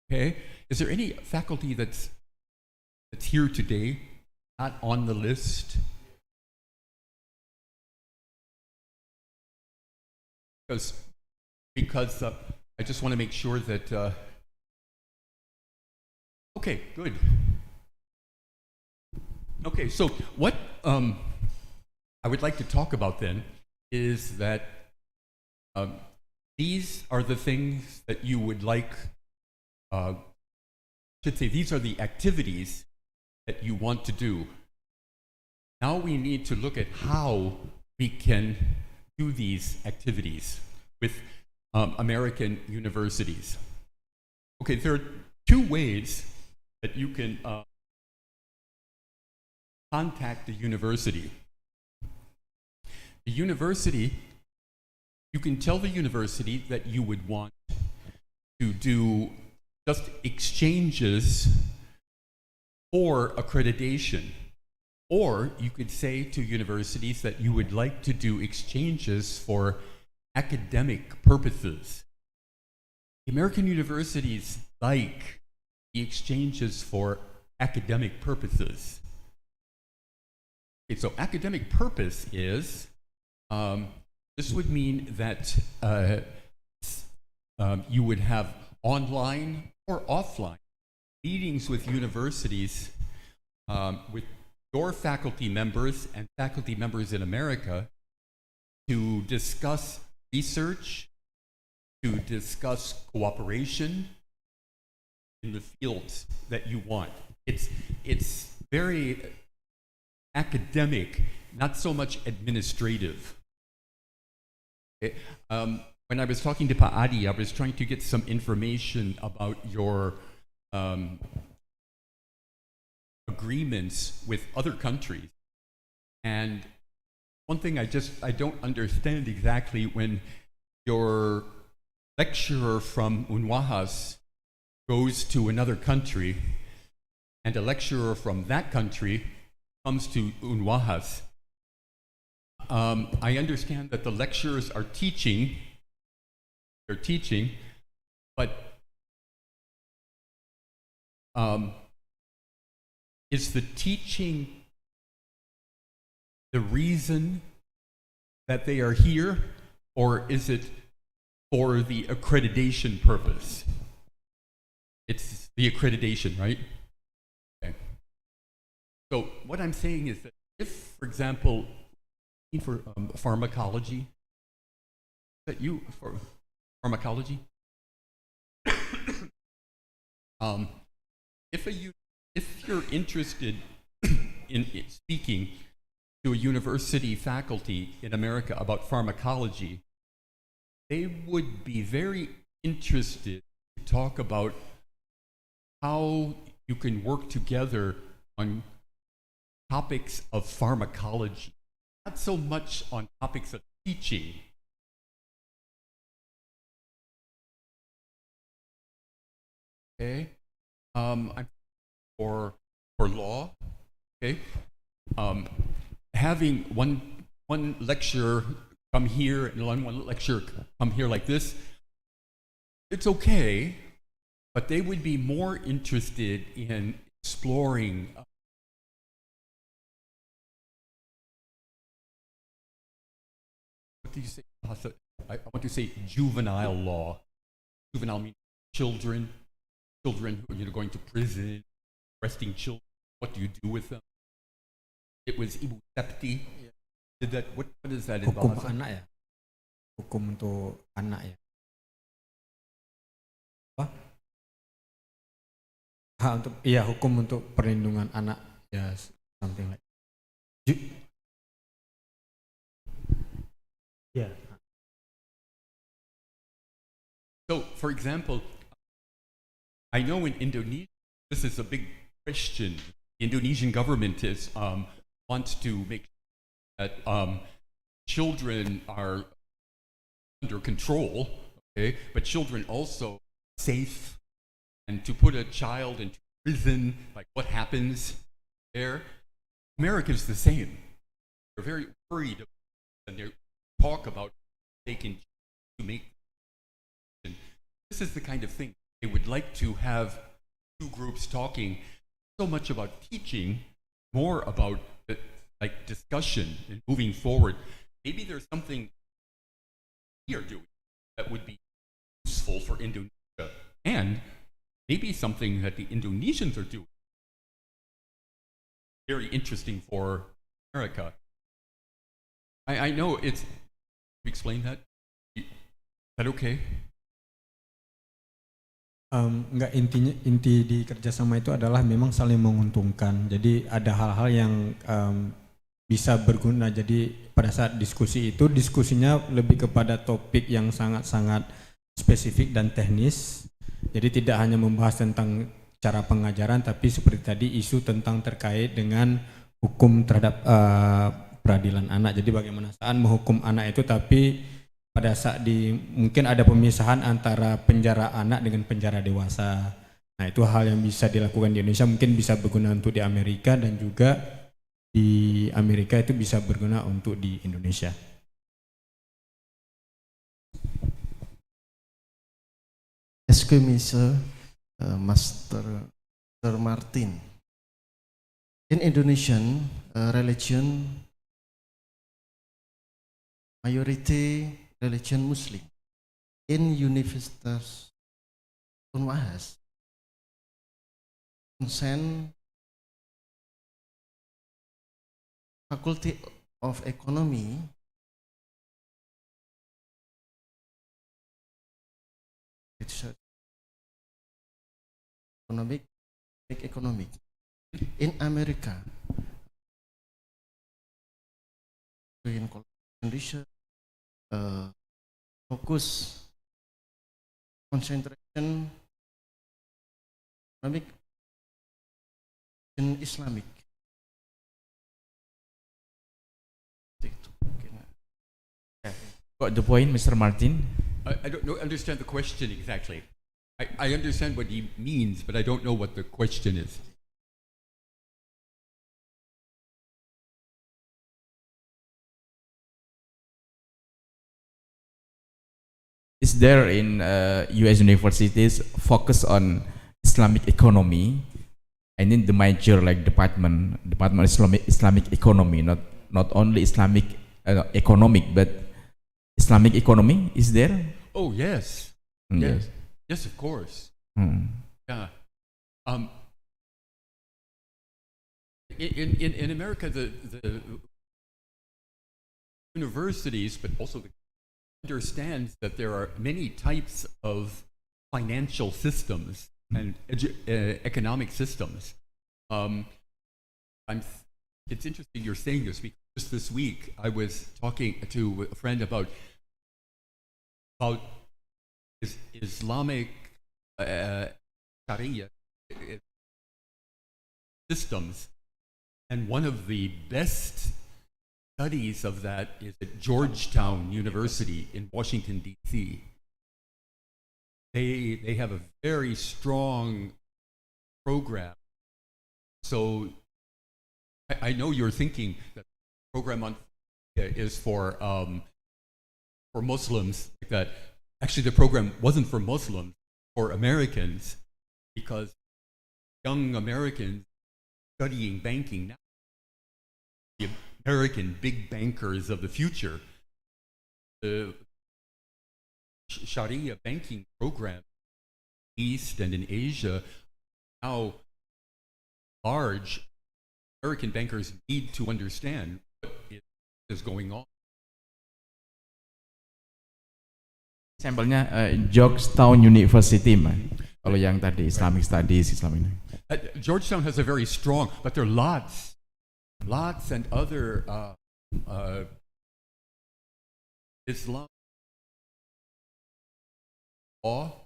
Okay, is there any faculty that's here today, not on the list? Because I just want to make sure that, okay, good. Okay, so what I would like to talk about then is that these are the things that you would like, should say these are the activities that you want to do. Now we need to look at how we can do these activities with American universities. Okay, there are two ways that you can contact the university. The university, you can tell the university that you would want to do just exchanges for accreditation. Or you could say to universities that you would like to do exchanges for academic purposes. The American universities like the exchanges for academic purposes. Okay, so academic purpose is, this would mean that you would have online or offline meetings with universities, with your faculty members and faculty members in America to discuss research, to discuss cooperation in the fields that you want. It's very academic, not so much administrative. Okay. When I was talking to Pa Adi, I was trying to get some information about your agreements with other countries. And one thing I don't understand exactly, when your lecturer from Unwahas goes to another country and a lecturer from that country comes to Unwahas, I understand that the lecturers are teaching, but is the teaching the reason that they are here, or is it for the accreditation purpose? It's the accreditation, right? Okay. So what I'm saying is that if, for example, for pharmacology, that you, for pharmacology, if you're interested in speaking to a university faculty in America about pharmacology, they would be very interested to talk about how you can work together on topics of pharmacology, not so much on topics of teaching. Okay, I'm for law. Okay, having one lecturer come here and one lecturer come here like this, it's okay, but they would be more interested in exploring what do you say? I want to say juvenile law. Juvenile means children who are going to prison, arresting children. What do you do with them? it was Ibu Septi. Did that? What is that in Hukum bahasa? anak ya. Hukum untuk anak ya. Apa? Hak untuk hukum untuk perlindungan anak ya, something like. Yeah. So, for example, I know in Indonesia, this is a big question. The Indonesian government wants to make sure that children are under control, okay, but children also safe, and to put a child into prison, like what happens there? America's the same. They're very worried, and they talk about they can make. This is the kind of thing they would like to have two groups talking so much about teaching, more about like discussion and moving forward. Maybe there's something we are doing that would be useful for Indonesia, and maybe something that the Indonesians are doing very interesting for America. I know it's. Explain that. Is that okay? Enggak, inti di kerjasama itu adalah memang saling menguntungkan. Jadi ada hal-hal yang bisa berguna. Jadi pada saat diskusi itu, diskusinya lebih kepada topik yang sangat-sangat spesifik dan teknis. Jadi tidak hanya membahas tentang cara pengajaran, tapi seperti tadi isu tentang terkait dengan hukum terhadap peradilan anak. Jadi bagaimana saat menghukum anak itu, tapi pada saat mungkin ada pemisahan antara penjara anak dengan penjara dewasa. Nah, itu hal yang bisa dilakukan di Indonesia, mungkin bisa berguna untuk di Amerika, dan juga di Amerika itu bisa berguna untuk di Indonesia. Est-ce que Mr. Master Martin, in Indonesian religion, majority religion Muslim, in Universitas Unwahas, concern Faculty of Economy, economic. In America, in condition, focus concentration economic in Islamic. Got the point, Mr. Martin? I don't understand the question exactly. I understand what he means, but I don't know what the question is. Is there in US universities focus on Islamic economy, and in the major like department Islamic economy, not only Islamic economic, but Islamic economy is there? Oh yes, Yes. yes, of course. Yeah. In America, the universities, but also understands that there are many types of financial systems and economic systems. It's interesting you're saying this because just this week I was talking to a friend about Islamic Sharia systems, and one of the best studies of that is at Georgetown University in Washington, D.C. They have a very strong program. So I know you're thinking that the program on is for Muslims, like that. Actually, the program wasn't for Muslims, for Americans, because young Americans studying banking now, the American big bankers of the future, the Sharia banking program in East and in Asia now large American bankers need to understand what is going on. Sampelnya Georgetown University, Mas. Kalau yang tadi Islamic Studies, Islam ini. Georgetown has a very strong, but there are lots and other Islam law.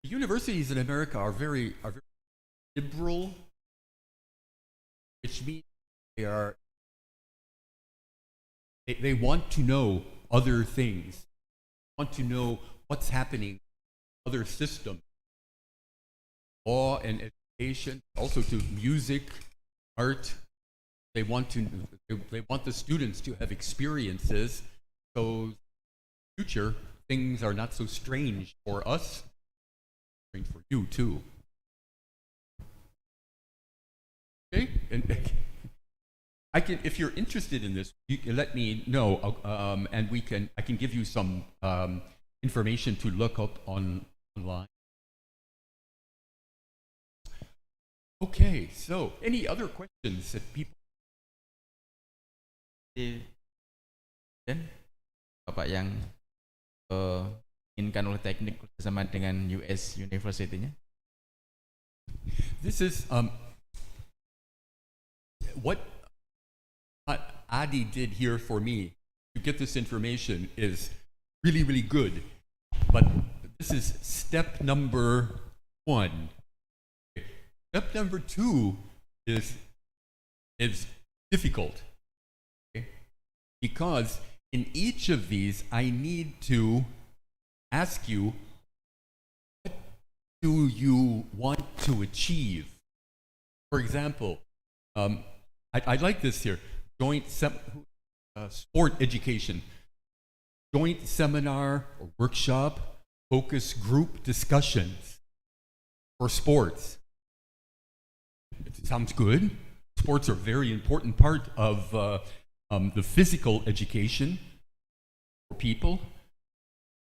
The universities in America are very liberal, which means they want to know other things, want to know what's happening, other systems, law and education, also to music, art. They want the students to have experiences, so in the future things are not so strange for us, strange for you too. Okay, and I can, if you're interested in this, you can let me know, and I can give you some information to look up online. Okay, so any other questions that people? Dan Bapak yang inginkan oleh teknik bersama dengan US University-nya. This is what Adi did here for me to get this information is really, really good. But this is step number 1. Step number 2 is difficult. Okay? Because in each of these, I need to ask you, what do you want to achieve? For example, I like this here. Sport education, joint seminar or workshop, focus group discussions for sports. It sounds good. Sports are a very important part of the physical education for people.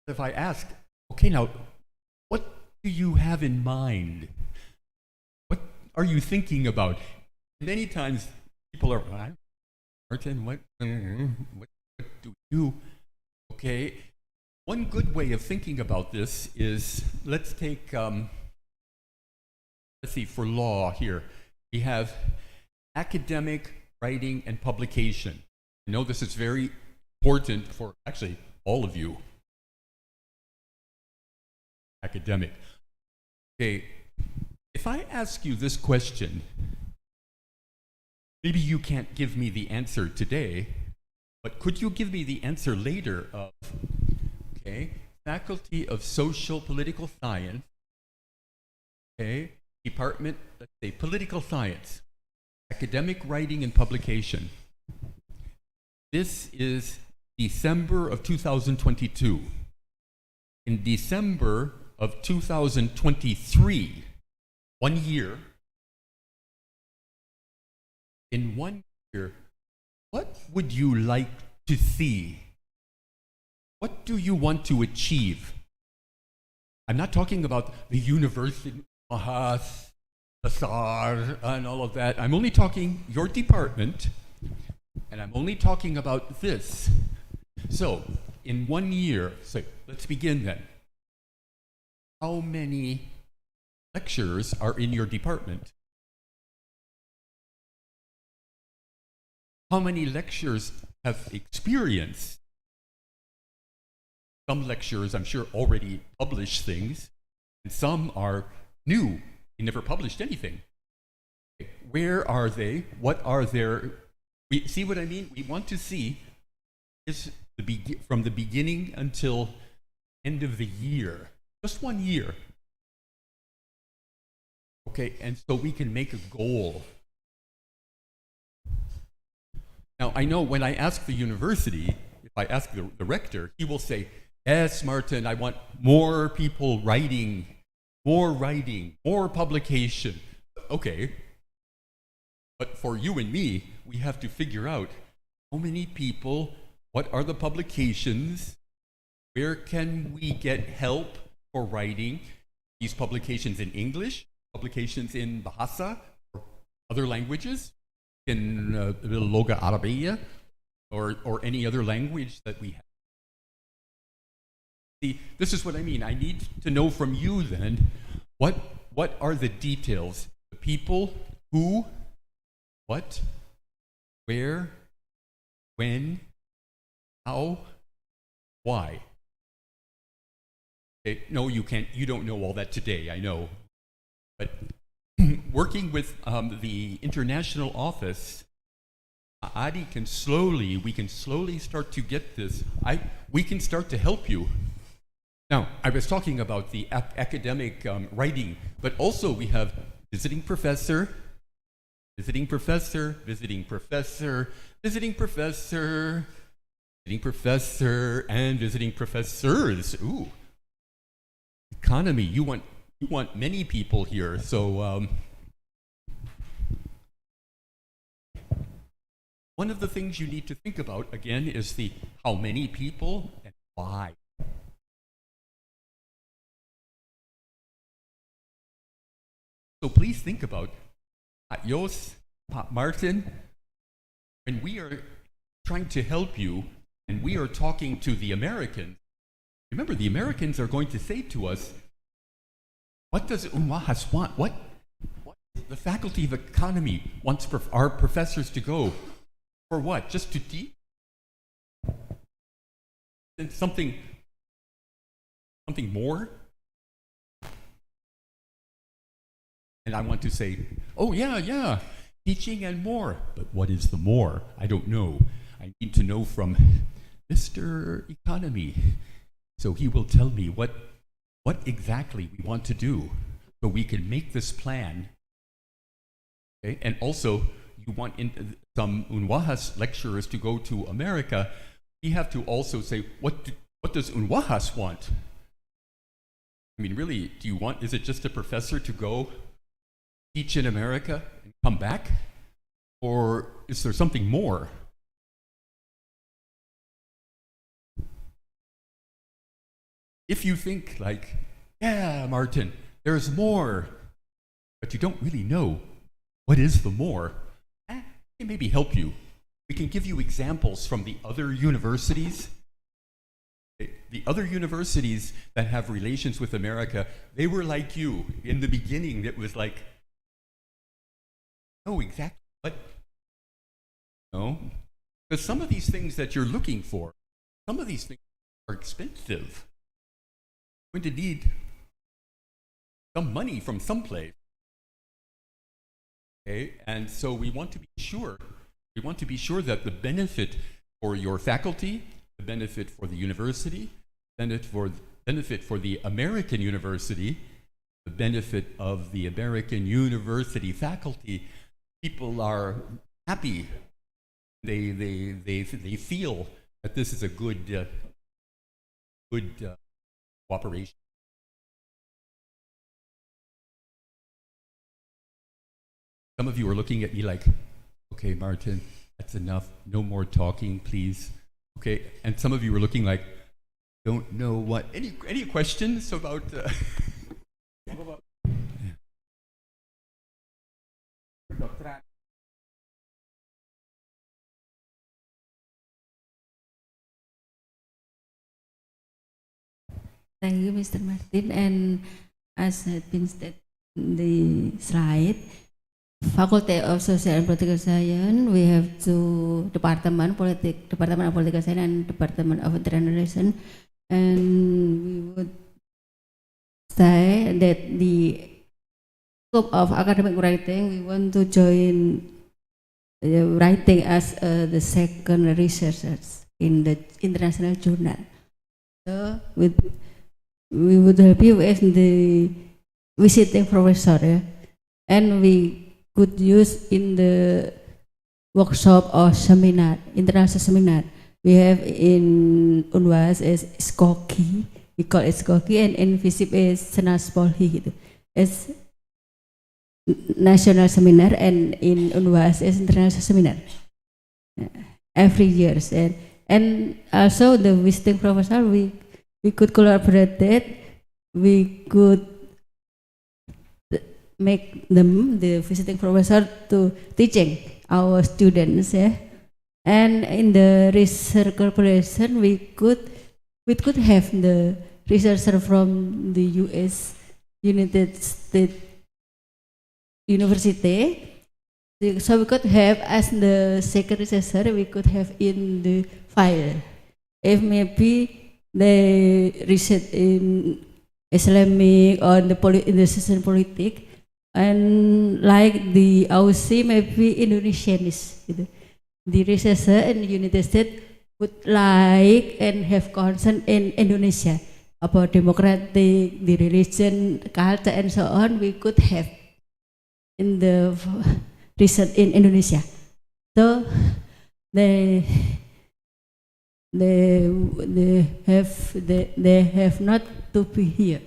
If I ask, okay, now, what do you have in mind? What are you thinking about? Many times people are, Martin, what do you? Okay, one good way of thinking about this is, let's take, let's see, for law here, we have academic writing and publication. I know this is very important for actually all of you. Academic. Okay, if I ask you this question, maybe you can't give me the answer today, but could you give me the answer later of, okay, Faculty of Social Political Science, okay, Department, let's say, Political Science, Academic Writing and Publication. This is December of 2022. In December of 2023, 1 year, in 1 year, what would you like to see? What do you want to achieve? I'm not talking about the university, Unwahas, Besar, and all of that. I'm only talking your department, and I'm only talking about this. So, in 1 year, so let's begin then. How many lecturers are in your department? How many lecturers have experience? Some lecturers, I'm sure, already published things, and some are new. They never published anything. Where are they? What are their... see what I mean? We want to see is from the beginning until end of the year. Just 1 year. Okay, and so we can make a goal. Now, I know when I ask the university, if I ask the rector, he will say, yes, Martin, I want more people writing, more publication. Okay. But for you and me, we have to figure out how many people, what are the publications, where can we get help for writing these publications in English, publications in Bahasa or other languages, in Loga Arabia or any other language that we have. See, this is what I mean. I need to know from you then, what are the details? The people, who, what, where, when, how, why. Okay, no, you can't. You don't know all that today, I know. But working with the international office, we can slowly start to get this. We can start to help you. Now, I was talking about the academic writing, but also we have visiting professor, visiting professor, visiting professor, visiting professor, visiting professor, and visiting professors. Ooh, economy. You want many people here, so one of the things you need to think about again is the how many people and why. So please think about Jos, Martin, when we are trying to help you and we are talking to the Americans. Remember, the Americans are going to say to us, what does Unwahas want? What the Faculty of Economy wants our professors to go for what? Just to teach? And something more? And I want to say, oh yeah, teaching and more. But what is the more? I don't know. I need to know from Mr. Economy. So he will tell me what exactly we want to do so we can make this plan. Okay? And also, you want some Unwahas lecturers to go to America. We have to also say, what does Unwahas want? I mean, really, is it just a professor to go teach in America and come back? Or is there something more? If you think like, yeah, Martin, there's more, but you don't really know what is the more, it can maybe help you. We can give you examples from the other universities. The other universities that have relations with America, they were like you. In the beginning, it was like, no, exactly what? No, because some of these things that you're looking for, some of these things are expensive. You're going to need some money from someplace. Okay, and so we want to be sure. We want to be sure that the benefit for your faculty, the benefit for the university, benefit for the American university, the benefit of the American university faculty, people are happy. They feel that this is a good cooperation. Some of you are looking at me like, okay, Martin, that's enough. No more talking, please. Okay, and some of you are looking like, don't know what. Any questions about? Thank you, Mr. Martin. And as had been stated in the slide, Faculty of Social and Political Science, we have two Department of Political Science and Department of International Relations. And we would say that the scope of academic writing, we want to join writing as the second researchers in the international journal. So we would help you as the visiting professor, yeah? And we could use in the workshop or seminar, international seminar. We have in Unwahas is SKOKI, we call it SKOKI, and in FISIP is Senaspolhi gitu. It's national seminar, and in Unwahas is international seminar every year. And also the visiting professor, we could collaborate that. We could make them, the visiting professor, to teaching our students, yeah. And in the research corporation, we could have the researcher from the US United States University. So we could have, as the second researcher, we could have in the file. If maybe they research in Islamic or in the social politics, and like the Aussie, maybe Indonesianist. The researcher in the United States would like and have concern in Indonesia about democratic, the religion, culture, and so on. We could have in the research in Indonesia. So they have not to be here.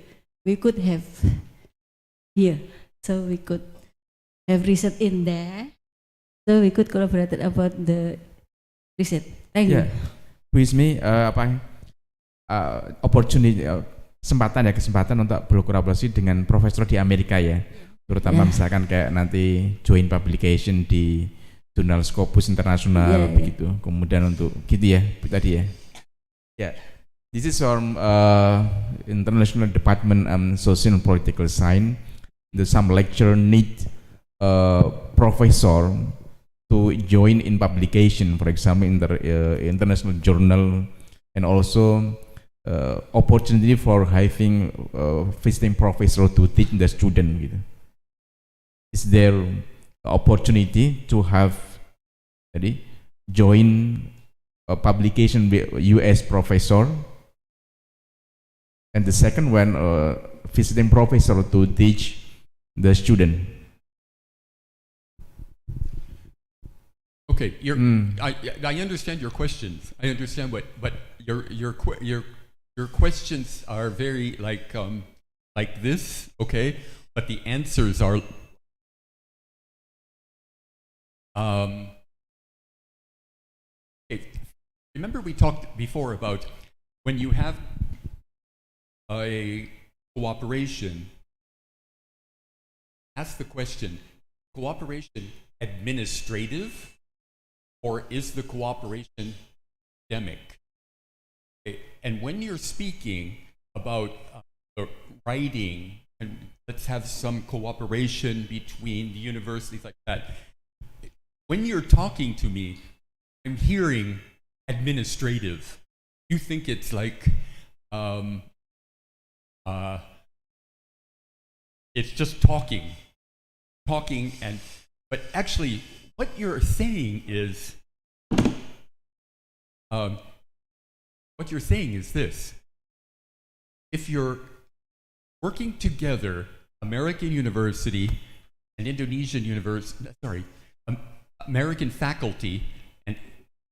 We could have here, so we could have research in there. So we could collaborate about the research. Thank you. With me, opportunity, kesempatan untuk berkolaborasi dengan profesor di Amerika ya, terutama misalkan kayak nanti joint publication di jurnal Scopus internasional begitu. Kemudian untuk gitu ya tadi ya. Yeah, this is from International Department Social and Political Science. There's some lecture need professor to join in publication, for example, in the international journal, and also opportunity for having visiting professor to teach the student. Gitu. Is there opportunity to have join a publication with US professor, and the second one visiting professor to teach the student? Okay, I understand your questions. I understand but your questions are very like this, okay? But the answers are remember we talked before about when you have a cooperation, ask the question, cooperation administrative, or is the cooperation academic? Okay. And when you're speaking about writing, and let's have some cooperation between the universities like that, when you're talking to me, I'm hearing administrative. You think it's like it's just talking, but actually what you're saying is this: if you're working together, American university and Indonesian university, American faculty and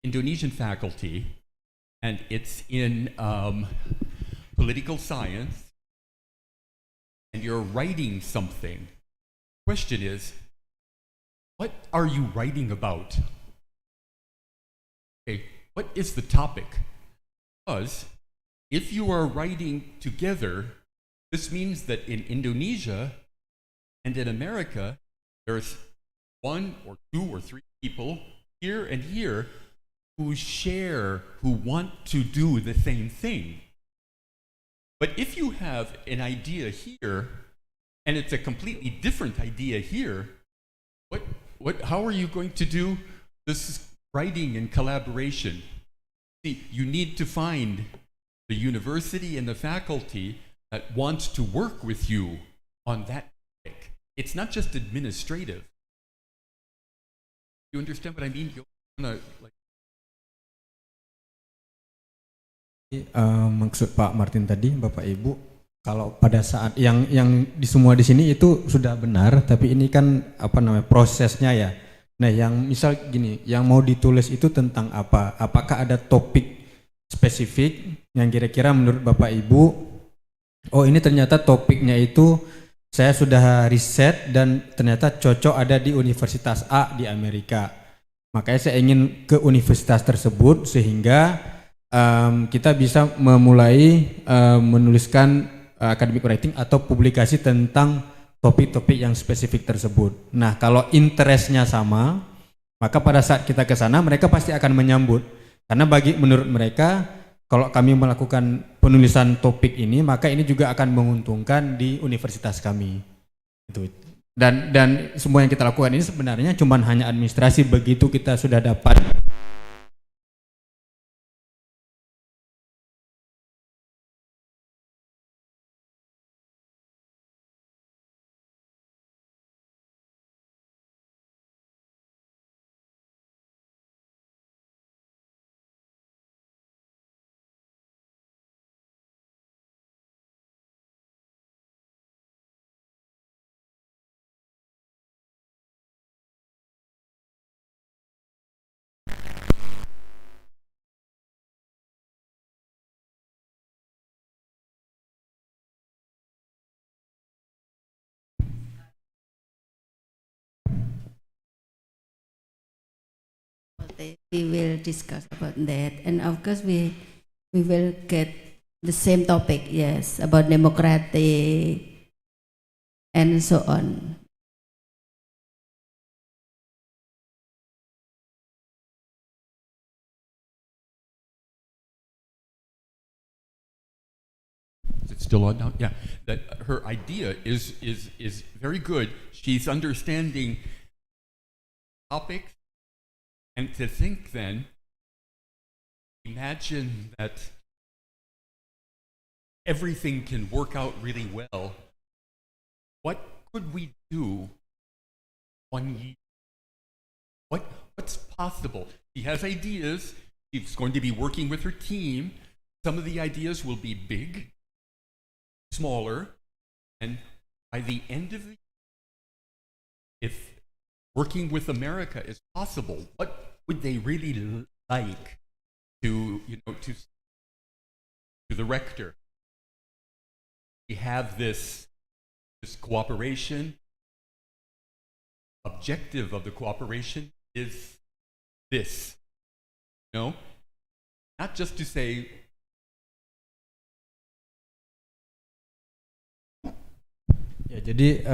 Indonesian faculty, and it's in political science, and you're writing something, the question is, what are you writing about? Okay, what is the topic? Because if you are writing together, this means that in Indonesia and in America, there's 1 or 2 or 3 people here and here who want to do the same thing. But if you have an idea here and it's a completely different idea here, how are you going to do this writing and collaboration? See, you need to find the university and the faculty that wants to work with you on that topic. It's not just administrative. You understand what I mean? Maksud Pak Martin tadi, Bapak Ibu, kalau pada saat yang di semua di sini itu sudah benar, tapi ini kan prosesnya ya. Nah, yang misal gini, yang mau ditulis itu tentang apa? Apakah ada topik spesifik yang kira-kira menurut Bapak Ibu, oh ini ternyata topiknya itu saya sudah riset dan ternyata cocok ada di Universitas A di Amerika. Makanya saya ingin ke universitas tersebut sehingga kita bisa memulai menuliskan academic writing atau publikasi tentang topik-topik yang spesifik tersebut. Nah, kalau interestnya sama, maka pada saat kita ke sana mereka pasti akan menyambut. Karena menurut mereka, kalau kami melakukan penulisan topik ini, maka ini juga akan menguntungkan di universitas kami. Itu. Dan semua yang kita lakukan ini sebenarnya cuma hanya administrasi. Begitu kita sudah dapat we will discuss about that, and of course we will get the same topic, yes, about democratic and so on. Is it still on now? Yeah, that her idea is very good. She's understanding topics, and to think then, imagine that everything can work out really well. What could we do 1 year? What's possible? She has ideas. She's going to be working with her team. Some of the ideas will be big, smaller, and by the end of the year, if working with America is possible, what would they really like to the rector? We have this cooperation. Objective of the cooperation is this, not just to say, ya, jadi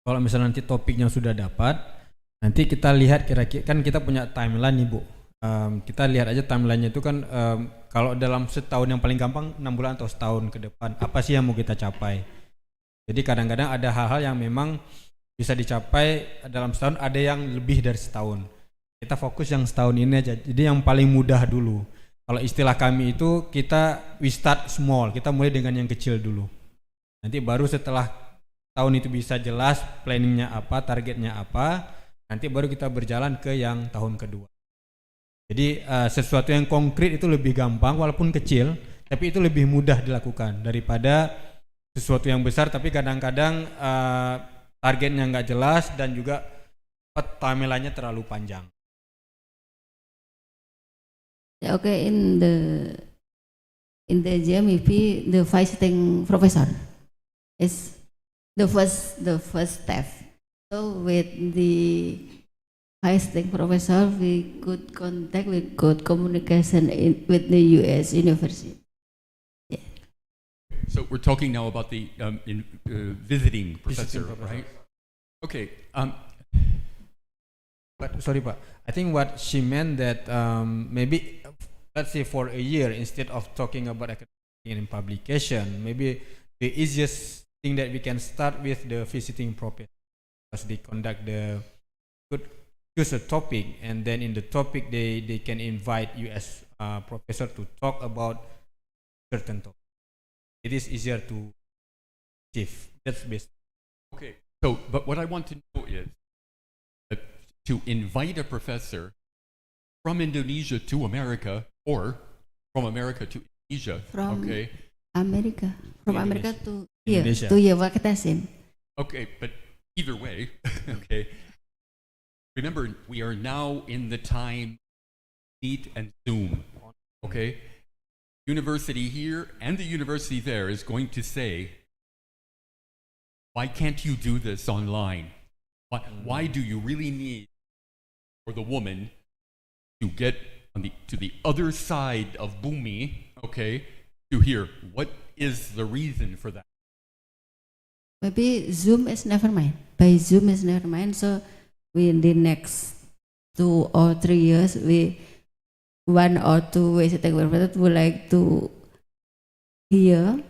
kalau misalnya nanti topiknya sudah dapat, nanti kita lihat kira-kira, kan kita punya timeline nih Bu. Kita lihat aja timelinenya itu kan, kalau dalam setahun yang paling gampang 6 bulan atau setahun ke depan, apa sih yang mau kita capai. Jadi kadang-kadang ada hal-hal yang memang bisa dicapai dalam setahun, ada yang lebih dari setahun. Kita fokus yang setahun ini aja, jadi yang paling mudah dulu. Kalau istilah kami itu, we start small, kita mulai dengan yang kecil dulu. Nanti baru setelah tahun itu bisa jelas planningnya apa, targetnya apa, nanti baru kita berjalan ke yang tahun kedua. Jadi sesuatu yang konkret itu lebih gampang walaupun kecil, tapi itu lebih mudah dilakukan daripada sesuatu yang besar tapi kadang-kadang targetnya nggak jelas dan juga timeline-nya terlalu panjang. Okay, in the GMEP, the visiting professor is the first step. So with the visiting professor, we could contact, we could communication with the US University. Yeah. so we're talking now about the visiting professor, right? Okay. But sorry, Pak. I think what she meant that maybe let's say for a year instead of talking about academic and publication, maybe the easiest thing that we can start with the visiting professor, because they could choose a topic, and then in the topic they can invite US professor to talk about certain topic. It is easier to achieve. That's best. Okay. So, but what I want to know is to invite a professor from Indonesia to America, or from America to Indonesia. From okay. America, from America to here, Indonesia. to Hasyim. Okay, but either way, okay. Remember, we are now in the time Meet and Zoom. Okay, university here and the university there is going to say, why can't you do this online? Why do you really need for the woman to get to the other side of Bumi, okay, to hear what is the reason for that? maybe Zoom is never mind. By Zoom is never mind. So we in the next 2 or 3 years, we 1 or 2 visiting professors would like to hear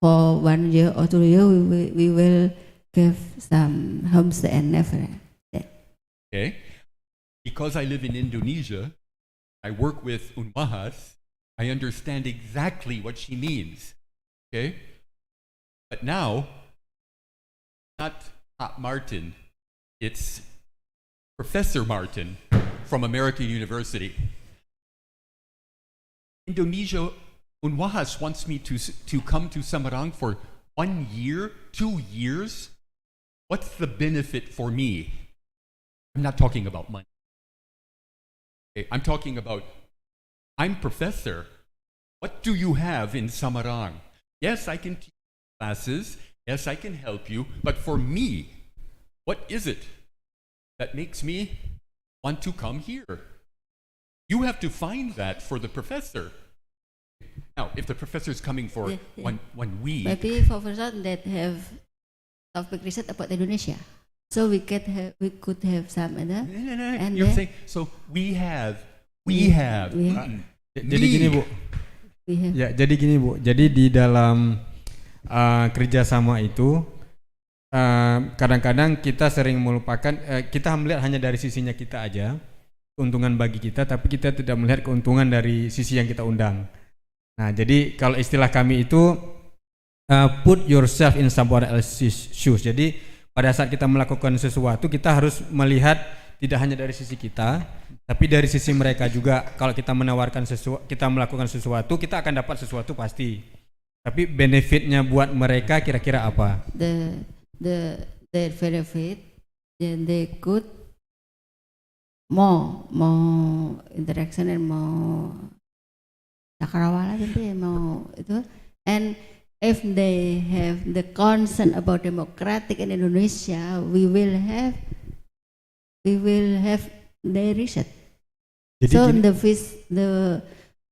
for 1 year or 2 years. We will give some homestay and never. Okay. Because I live in Indonesia, I work with Unwahas, I understand exactly what she means. Okay? But now, not Pat Martin, it's Professor Martin from American University. Indonesia, Unwahas wants me to come to Semarang for 1 year, 2 years. What's the benefit for me? I'm not talking about money. Okay, I'm talking about, I'm professor. What do you have in Semarang? Yes, I can teach classes. Yes, I can help you. But for me, what is it that makes me want to come here? You have to find that for the professor. Now, if the professor is coming for 1 week, maybe for professors that have topic research about Indonesia, so we could have some other. And you're saying so we have. Jadi gini Bu. Ya, jadi gini Bu. Jadi di dalam kerjasama itu kadang-kadang kita sering melupakan, kita melihat hanya dari sisinya kita aja, keuntungan bagi kita, tapi kita tidak melihat keuntungan dari sisi yang kita undang. Nah, jadi kalau istilah kami itu put yourself in someone else's shoes. Jadi pada saat kita melakukan sesuatu, kita harus melihat tidak hanya dari sisi kita, tapi dari sisi mereka juga. Kalau kita menawarkan sesuatu, kita melakukan sesuatu, kita akan dapat sesuatu pasti. Tapi benefitnya buat mereka kira-kira apa? The benefit, then they could more interaction and more cakrawala gitu ya, mau itu. And if they have the concern about democratic in Indonesia, we will have their research. Jadi so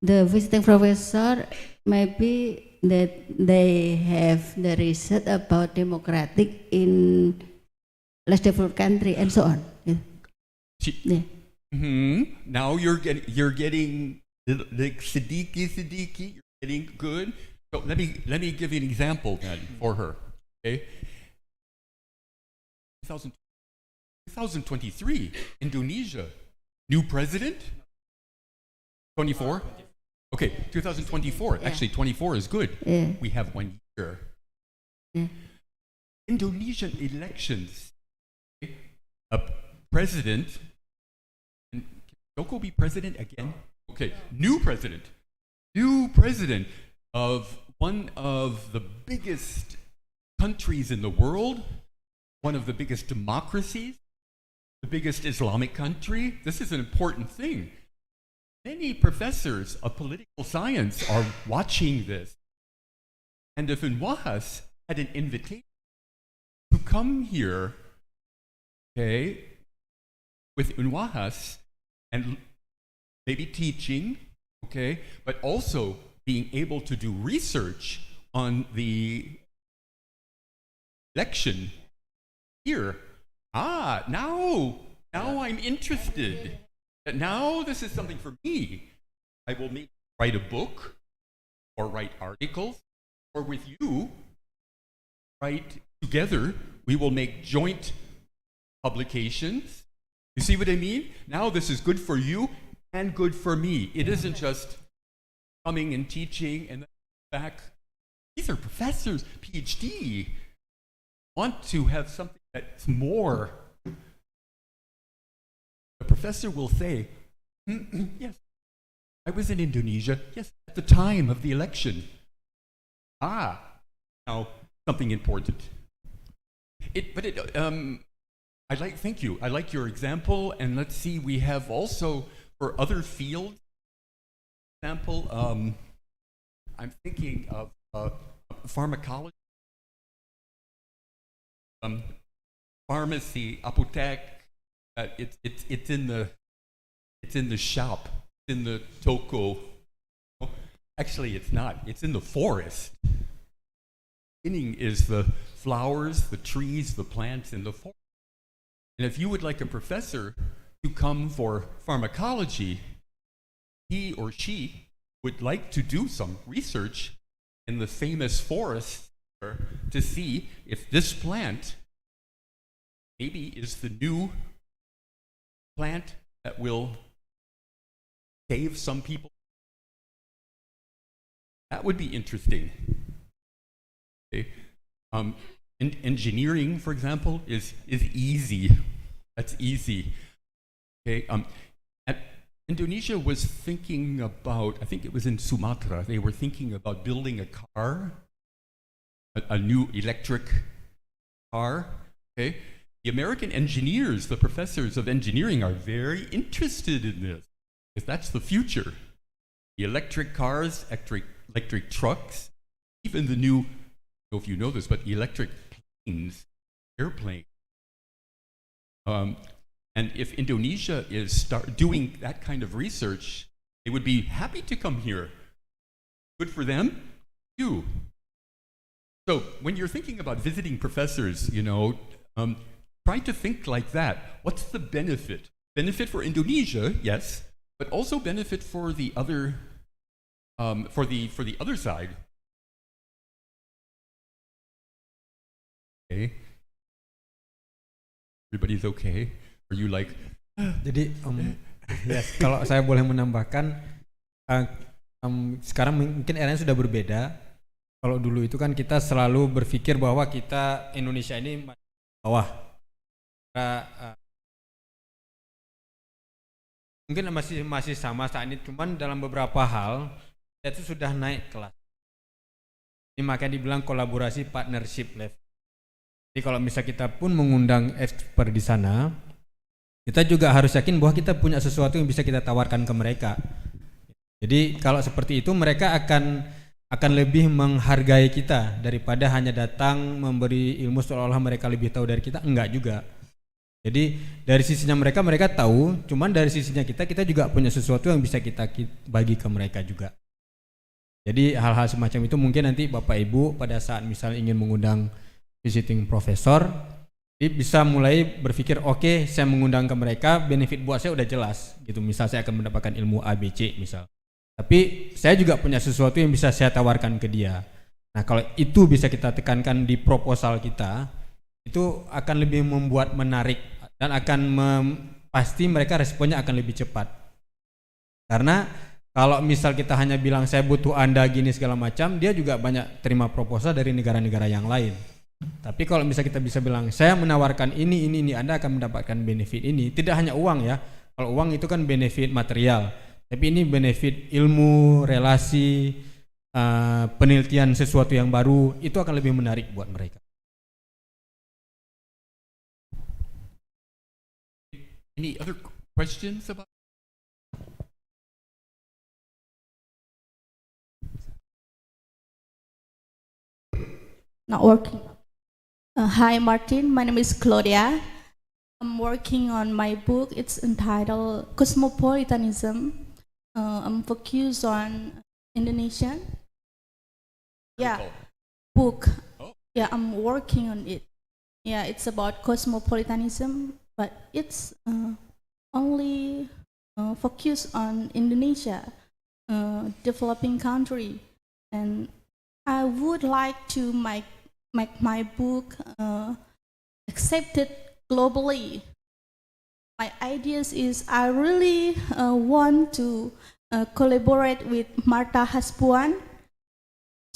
the visiting professor maybe that they have the research about democratic in less developed country and so on. Yeah. Now you're getting like sedikit, you're getting good. So let me give you an example then for her. Okay. 2023, Indonesia, new president. 24. Okay, 2024. Yeah. Actually, 24 is good. Yeah. We have 1 year. Yeah. Indonesian elections. Okay, a president. And can Joko be president again? Okay, new president of one of the biggest countries in the world, one of the biggest democracies, the biggest Islamic country. This is an important thing. Many professors of political science are watching this. And if Unwahas had an invitation to come here, okay, with Unwahas and maybe teaching, okay, but also being able to do research on the election here. Now I'm interested. Now this is something for me. I will maybe write a book or write articles, or with you, write together. We will make joint publications. You see what I mean? Now this is good for you and good for me. It isn't just coming and teaching and then back. These are professors, PhD. Want to have something that's more. The professor will say, yes, I was in Indonesia, yes, at the time of the election. Now something important. Thank you. I like your example, and let's see, we have also for other fields. Example, I'm thinking of pharmacology, pharmacy, apothek. It's in the shop, it's in the toko. Actually, it's not. It's in the forest. beginning is the flowers, the trees, the plants, and the forest. And if you would like a professor to come for pharmacology, he or she would like to do some research in the famous forest to see if this plant maybe is the new plant that will save some people. That would be interesting. Okay. Engineering, for example, is easy. That's easy. Okay. Indonesia was thinking about, I think it was in Sumatra, they were thinking about building a car, a new electric car. Okay. The American engineers, the professors of engineering, are very interested in this, because that's the future. The electric cars, electric trucks, even the new, I don't know if you know this, but electric planes, airplanes. And if Indonesia is doing that kind of research, they would be happy to come here. Good for them, you. So when you're thinking about visiting professors, try to think like that. What's the benefit? Benefit for Indonesia, yes, but also benefit for the other, for the other side. Okay. Everybody's okay. Are you like? Jadi, yes, kalau saya boleh menambahkan, sekarang mungkin eranya sudah berbeda. Kalau dulu itu kan kita selalu berpikir bahwa kita Indonesia ini bawah. Mungkin masih sama saat ini, cuman dalam beberapa hal kita itu sudah naik kelas. Ini makanya dibilang kolaborasi partnership level. Jadi kalau misalnya kita pun mengundang expert di sana, kita juga harus yakin bahwa kita punya sesuatu yang bisa kita tawarkan ke mereka. Jadi kalau seperti itu mereka akan lebih menghargai kita daripada hanya datang memberi ilmu seolah-olah mereka lebih tahu dari kita. Enggak juga. Jadi dari sisinya mereka tahu, cuman dari sisinya kita juga punya sesuatu yang bisa kita bagi ke mereka juga. Jadi hal-hal semacam itu mungkin nanti Bapak Ibu pada saat misalnya ingin mengundang visiting profesor, bisa mulai berpikir, oke, saya mengundang ke mereka, benefit buat saya udah jelas gitu. Misal saya akan mendapatkan ilmu ABC misal. Tapi saya juga punya sesuatu yang bisa saya tawarkan ke dia. Nah, kalau itu bisa kita tekankan di proposal kita, itu akan lebih membuat menarik dan akan pasti mereka responnya akan lebih cepat. Karena kalau misal kita hanya bilang saya butuh Anda gini segala macam, dia juga banyak terima proposal dari negara-negara yang lain. Tapi kalau misalnya kita bisa bilang saya menawarkan ini, Anda akan mendapatkan benefit ini. Tidak hanya uang ya. Kalau uang itu kan benefit material. Tapi ini benefit ilmu, relasi, penelitian sesuatu yang baru, itu akan lebih menarik buat mereka. Any other questions about? Not working. Hi Martin, my name is Claudia. I'm working on my book. It's entitled Cosmopolitanism. I'm focused on Indonesian. Yeah, book. Oh. Yeah, I'm working on it. Yeah, it's about cosmopolitanism, but it's only focused on Indonesia, developing country, and I would like to make my book accepted globally. My ideas is I really want to collaborate with Martha Hasbuan.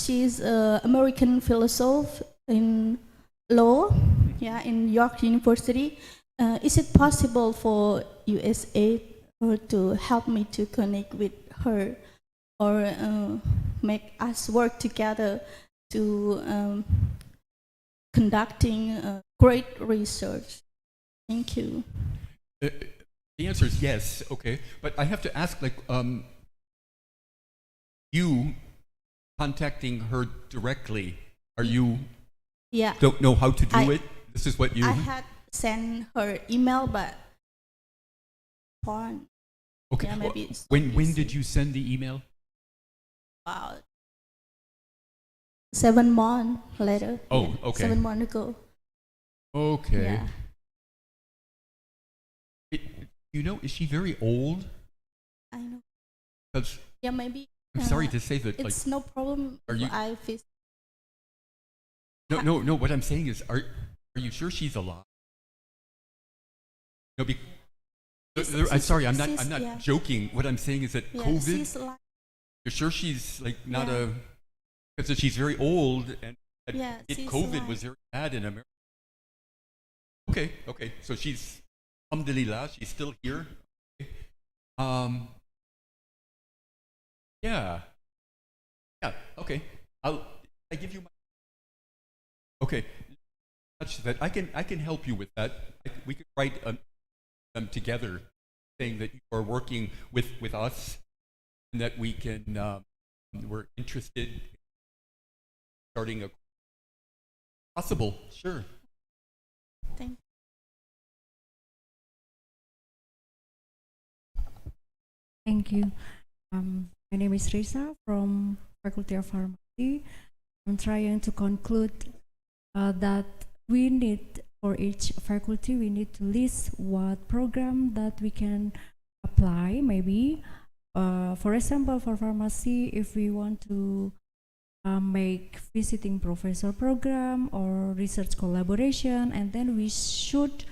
She's an American philosopher in law, in York University. Is it possible for USAID to help me to connect with her, or make us work together to conducting great research? Thank you. The answer is yes. Okay, but I have to ask, you contacting her directly? Are you? Yeah. Don't know how to do it. This is what you. I had sent her email, but fine. Okay. Yeah, maybe when did you send the email? About 7 months later. Oh, Yeah, okay. 7 months ago. Okay. Yeah. You know, is she very old? I know. 'Cause Yeah, maybe. I'm sorry to say that, like, It's no problem are if you- I visit. no. What I'm saying is, are you sure she's alive? No, I'm sorry, I'm not yeah. joking. What I'm saying is that Yeah, COVID. she's alive. You're sure she's like not Yeah. because she's very old and Yeah, she's COVID alive. was very bad in America. Okay. So she's, alhamdulillah, she's still here. Okay. Yeah. Okay. I give you my. Okay. Such that I can help you with that. We could write them together, saying that you are working with us, and that we can. We're interested in starting a. Possible, sure. Thank Thank you. My name is Risa from Faculty of Pharmacy. I'm trying to conclude that we need, for each faculty, we need to list what program that we can apply, maybe. For example, for pharmacy, if we want to make visiting professor program or research collaboration, and then we should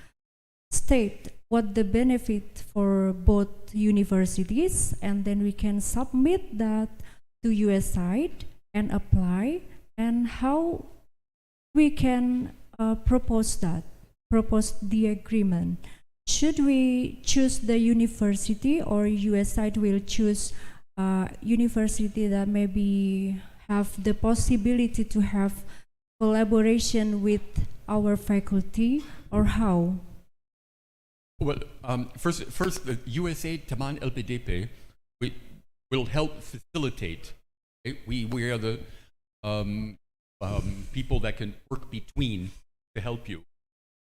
state what the benefit for both universities, and then we can submit that to USAID and apply, and how we can propose the agreement. Should we choose the university, or USAID will choose university that maybe have the possibility to have collaboration with our faculty, or how? Well, first, the USAID Taman LPDP will help facilitate. Okay? We are the people that can work between to help you.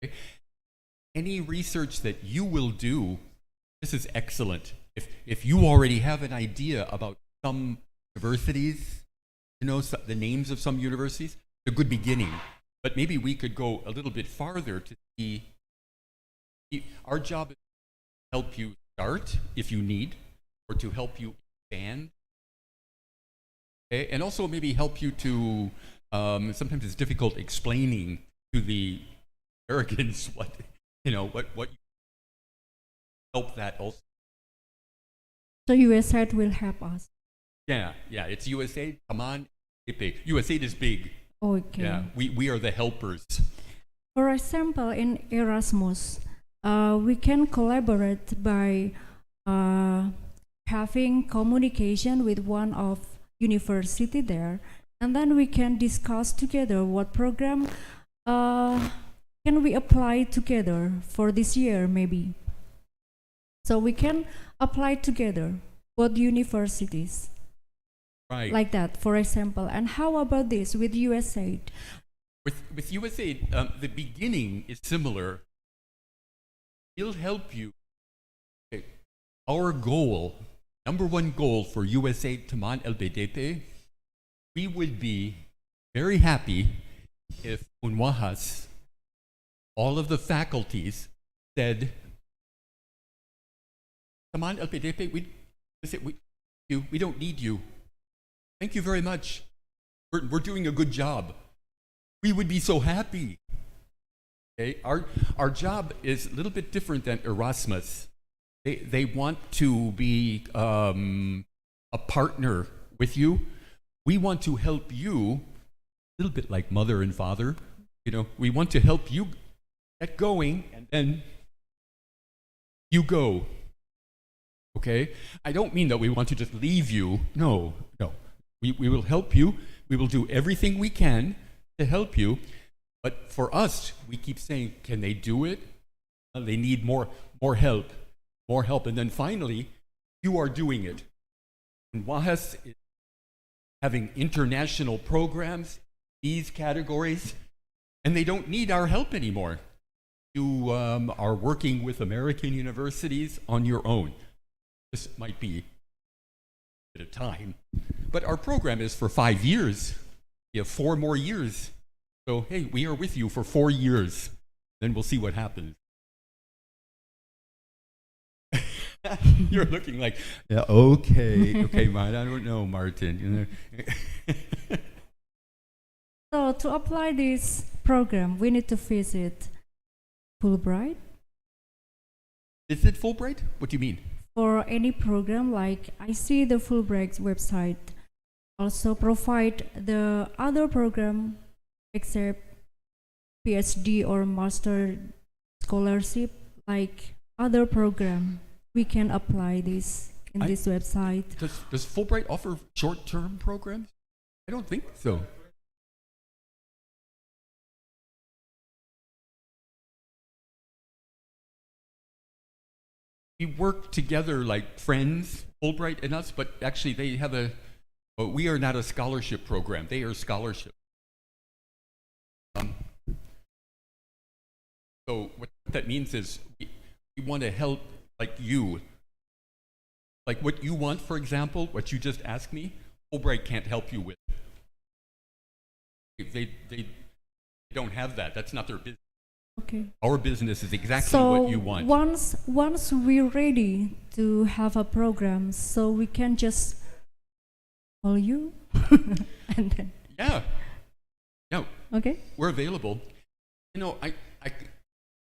Okay? Any research that you will do, this is excellent. If you already have an idea about some universities, the names of some universities, a good beginning. But maybe we could go a little bit farther to see. Our job is to help you start if you need, or to help you expand. Okay? And also maybe help you to, sometimes it's difficult explaining to the Americans what you help that also. So USAID will help us. Yeah, it's USAID, Taman, USAID is big. Okay. Yeah, we are the helpers. For example, in Erasmus, we can collaborate by having communication with one of university there, and then we can discuss together what program can we apply together for this year, maybe. So we can apply together, both universities. Right. Like that, for example. And how about this with USAID? With USAID, the beginning is similar. It'll help you. Okay. Our goal, number one goal for USAID Taman LPDP, we would be very happy if Unwahas, all of the faculties, said, Taman LPDP, we don't need you. Thank you very much. We're doing a good job. We would be so happy. Okay? Our job is a little bit different than Erasmus. They want to be a partner with you. We want to help you, a little bit like mother and father. We want to help you get going, and then you go. Okay? I don't mean that we want to just leave you. No. We will help you. We will do everything we can to help you. But for us, we keep saying, can they do it? They need more help. And then finally, you are doing it. Unwahas is having international programs, these categories, and they don't need our help anymore. You are working with American universities on your own. This might be a bit of time, but our program is for 5 years. you have 4 more years. So, hey, we are with you for 4 years. Then we'll see what happens. You're looking like, yeah, okay, man, I don't know, Martin. You know. So to apply this program, we need to visit Fulbright. Is it Fulbright? What do you mean? For any program, like I see the Fulbright website also provide the other program except PhD or master scholarship, like other program. We can apply this in this website. Does Fulbright offer short-term programs? I don't think so. We work together like friends, Fulbright and us, but actually they have we are not a scholarship program. They are scholarship. So what that means is we want to help like you. Like what you want, for example, what you just asked me, Fulbright can't help you with. They don't have that. That's not their business. Okay. Our business is exactly So what you want. once we're ready to have a program, so we can just call you and then. Yeah. Okay. We're available. You know,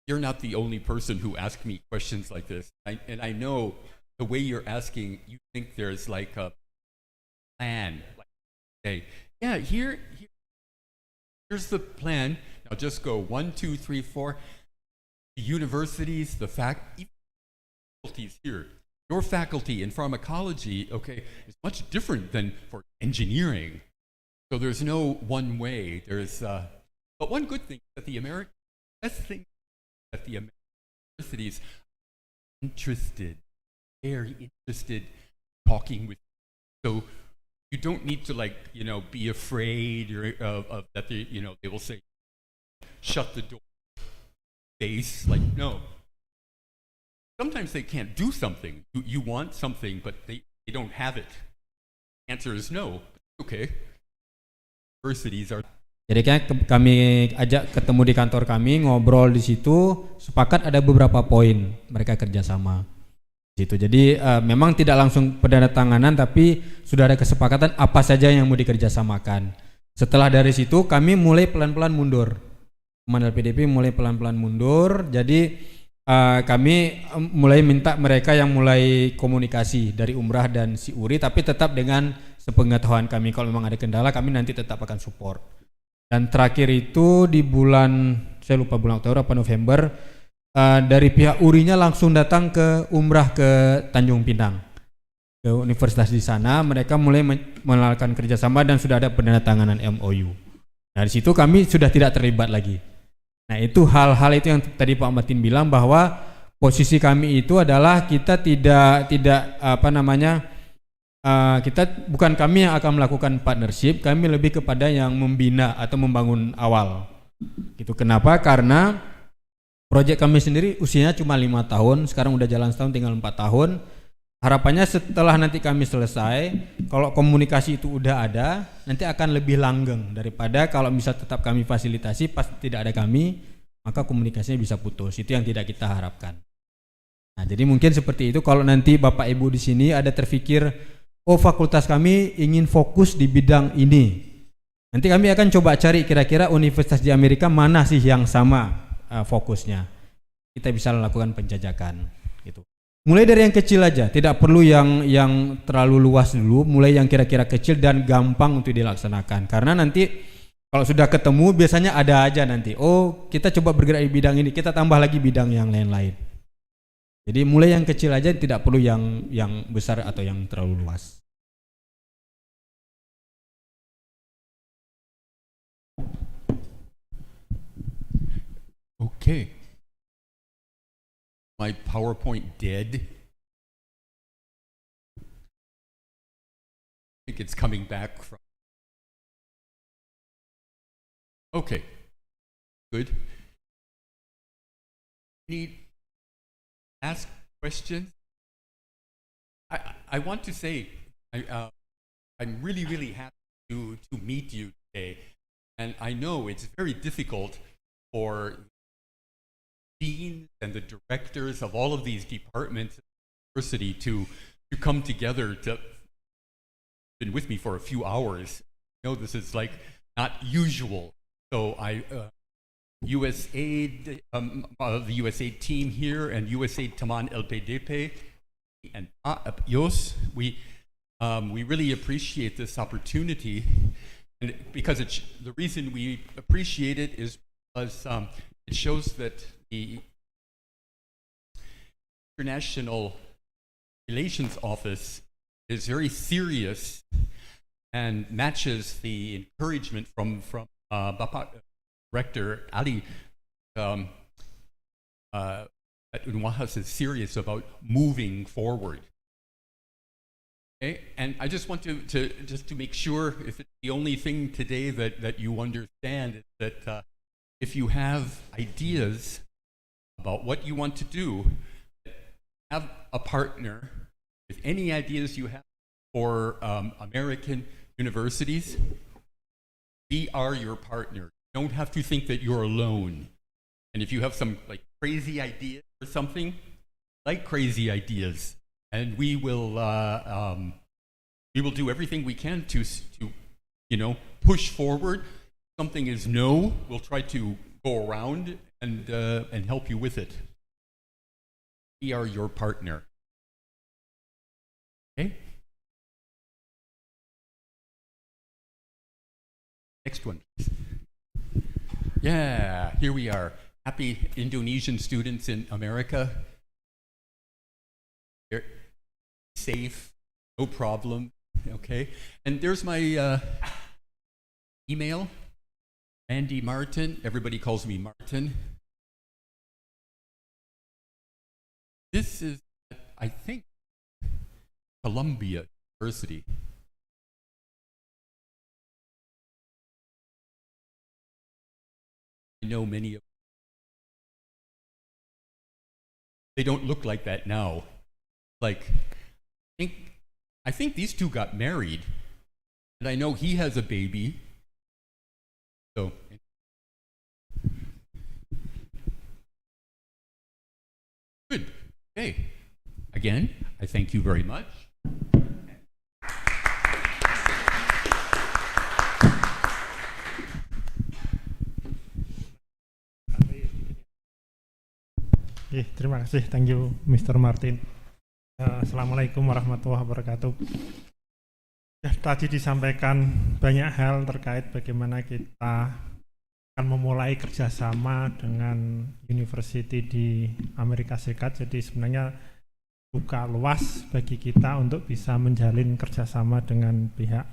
you're not the only person who asked me questions like this. And I know the way you're asking, you think there's like a plan. Like, okay, yeah, here's the plan. Now just go 1, 2, 3, 4. The universities, the faculties here. Your faculty in pharmacology, okay, is much different than for engineering. So there's no one way. But one good thing that best thing that the American universities are very interested in talking with you. So you don't need to be afraid of that they will say, shut the door. No. Sometimes they can't do something. You want something, but they don't have it. Answer is no. Okay. Universities are. Jadi kami ajak ketemu di kantor kami, ngobrol di situ, sepakat ada beberapa poin mereka kerjasama di situ. Jadi memang tidak langsung penandatanganan, tapi sudah ada kesepakatan apa saja yang mau dikerjasamakan. Setelah dari situ kami mulai pelan-pelan mundur. Teman LPDP mulai pelan-pelan mundur. Jadi kami mulai minta mereka yang mulai komunikasi dari Umrah dan si Uri, tapi tetap dengan sepengetahuan kami. Kalau memang ada kendala, kami nanti tetap akan support. Dan terakhir itu di bulan, saya lupa bulan Oktober atau November, dari pihak Urinya langsung datang ke Umrah ke Tanjung Pinang, ke Universitas di sana. Mereka mulai melakukan kerjasama dan sudah ada penandatanganan MOU. Nah, dari situ kami sudah tidak terlibat lagi. Nah, itu hal-hal itu yang tadi Pak Martin bilang, bahwa posisi kami itu adalah kita tidak kita bukan kami yang akan melakukan partnership, kami lebih kepada yang membina atau membangun awal. Gitu. Kenapa? Karena proyek kami sendiri usianya cuma 5 tahun, sekarang udah jalan setahun, tinggal 4 tahun. Harapannya setelah nanti kami selesai, kalau komunikasi itu udah ada, nanti akan lebih langgeng daripada kalau bisa tetap kami fasilitasi, pas tidak ada kami, maka komunikasinya bisa putus. Itu yang tidak kita harapkan. Nah, jadi mungkin seperti itu. Kalau nanti Bapak Ibu di sini ada terpikir, oh fakultas kami ingin fokus di bidang ini, nanti kami akan coba cari kira-kira universitas di Amerika mana sih yang sama fokusnya. Kita bisa melakukan penjajakan gitu. Mulai dari yang kecil aja, tidak perlu yang terlalu luas dulu, mulai yang kira-kira kecil dan gampang untuk dilaksanakan. Karena nanti kalau sudah ketemu biasanya ada aja nanti, oh kita coba bergerak di bidang ini, kita tambah lagi bidang yang lain-lain. Jadi mulai yang kecil aja, tidak perlu yang besar atau yang terlalu luas. Okay. My PowerPoint dead. I think it's coming back from. Okay. Good. Ask questions. I want to say I'm really happy to meet you today. And I know it's very difficult for deans and the directors of all of these departments at the university to come together to been with me for a few hours. I know this is like not usual. So USAID, the USAID team here and USAID Taman LPDP and Yos, we really appreciate this opportunity, and because the reason we appreciate it is because it shows that the International Relations Office is very serious and matches the encouragement from Bapak Rector Ali at Unwahas is serious about moving forward. Okay, and I just want to make sure, if it's the only thing today that you understand, is that if you have ideas about what you want to do, have a partner with any ideas you have for American universities. We are your partner. You don't have to think that you're alone. And if you have some like crazy idea or something, like crazy ideas, and we will do everything we can to push forward. If something is no, we'll try to go around and help you with it. We are your partner. Okay. Next one. Yeah, here we are. Happy Indonesian students in America. They're safe, no problem. Okay, and there's my email. Andy Martin. Everybody calls me Martin. This is, I think, Columbia University. I know many of them. They don't look like that now. Like, I think these two got married, and I know he has a baby. So, good. Okay. Again, I thank you very much. Terima kasih, thank you Mr. Martin. Assalamualaikum warahmatullahi wabarakatuh. Tadi disampaikan banyak hal terkait bagaimana kita akan memulai kerjasama dengan university di Amerika Serikat. Jadi sebenarnya buka luas bagi kita untuk bisa menjalin kerjasama dengan pihak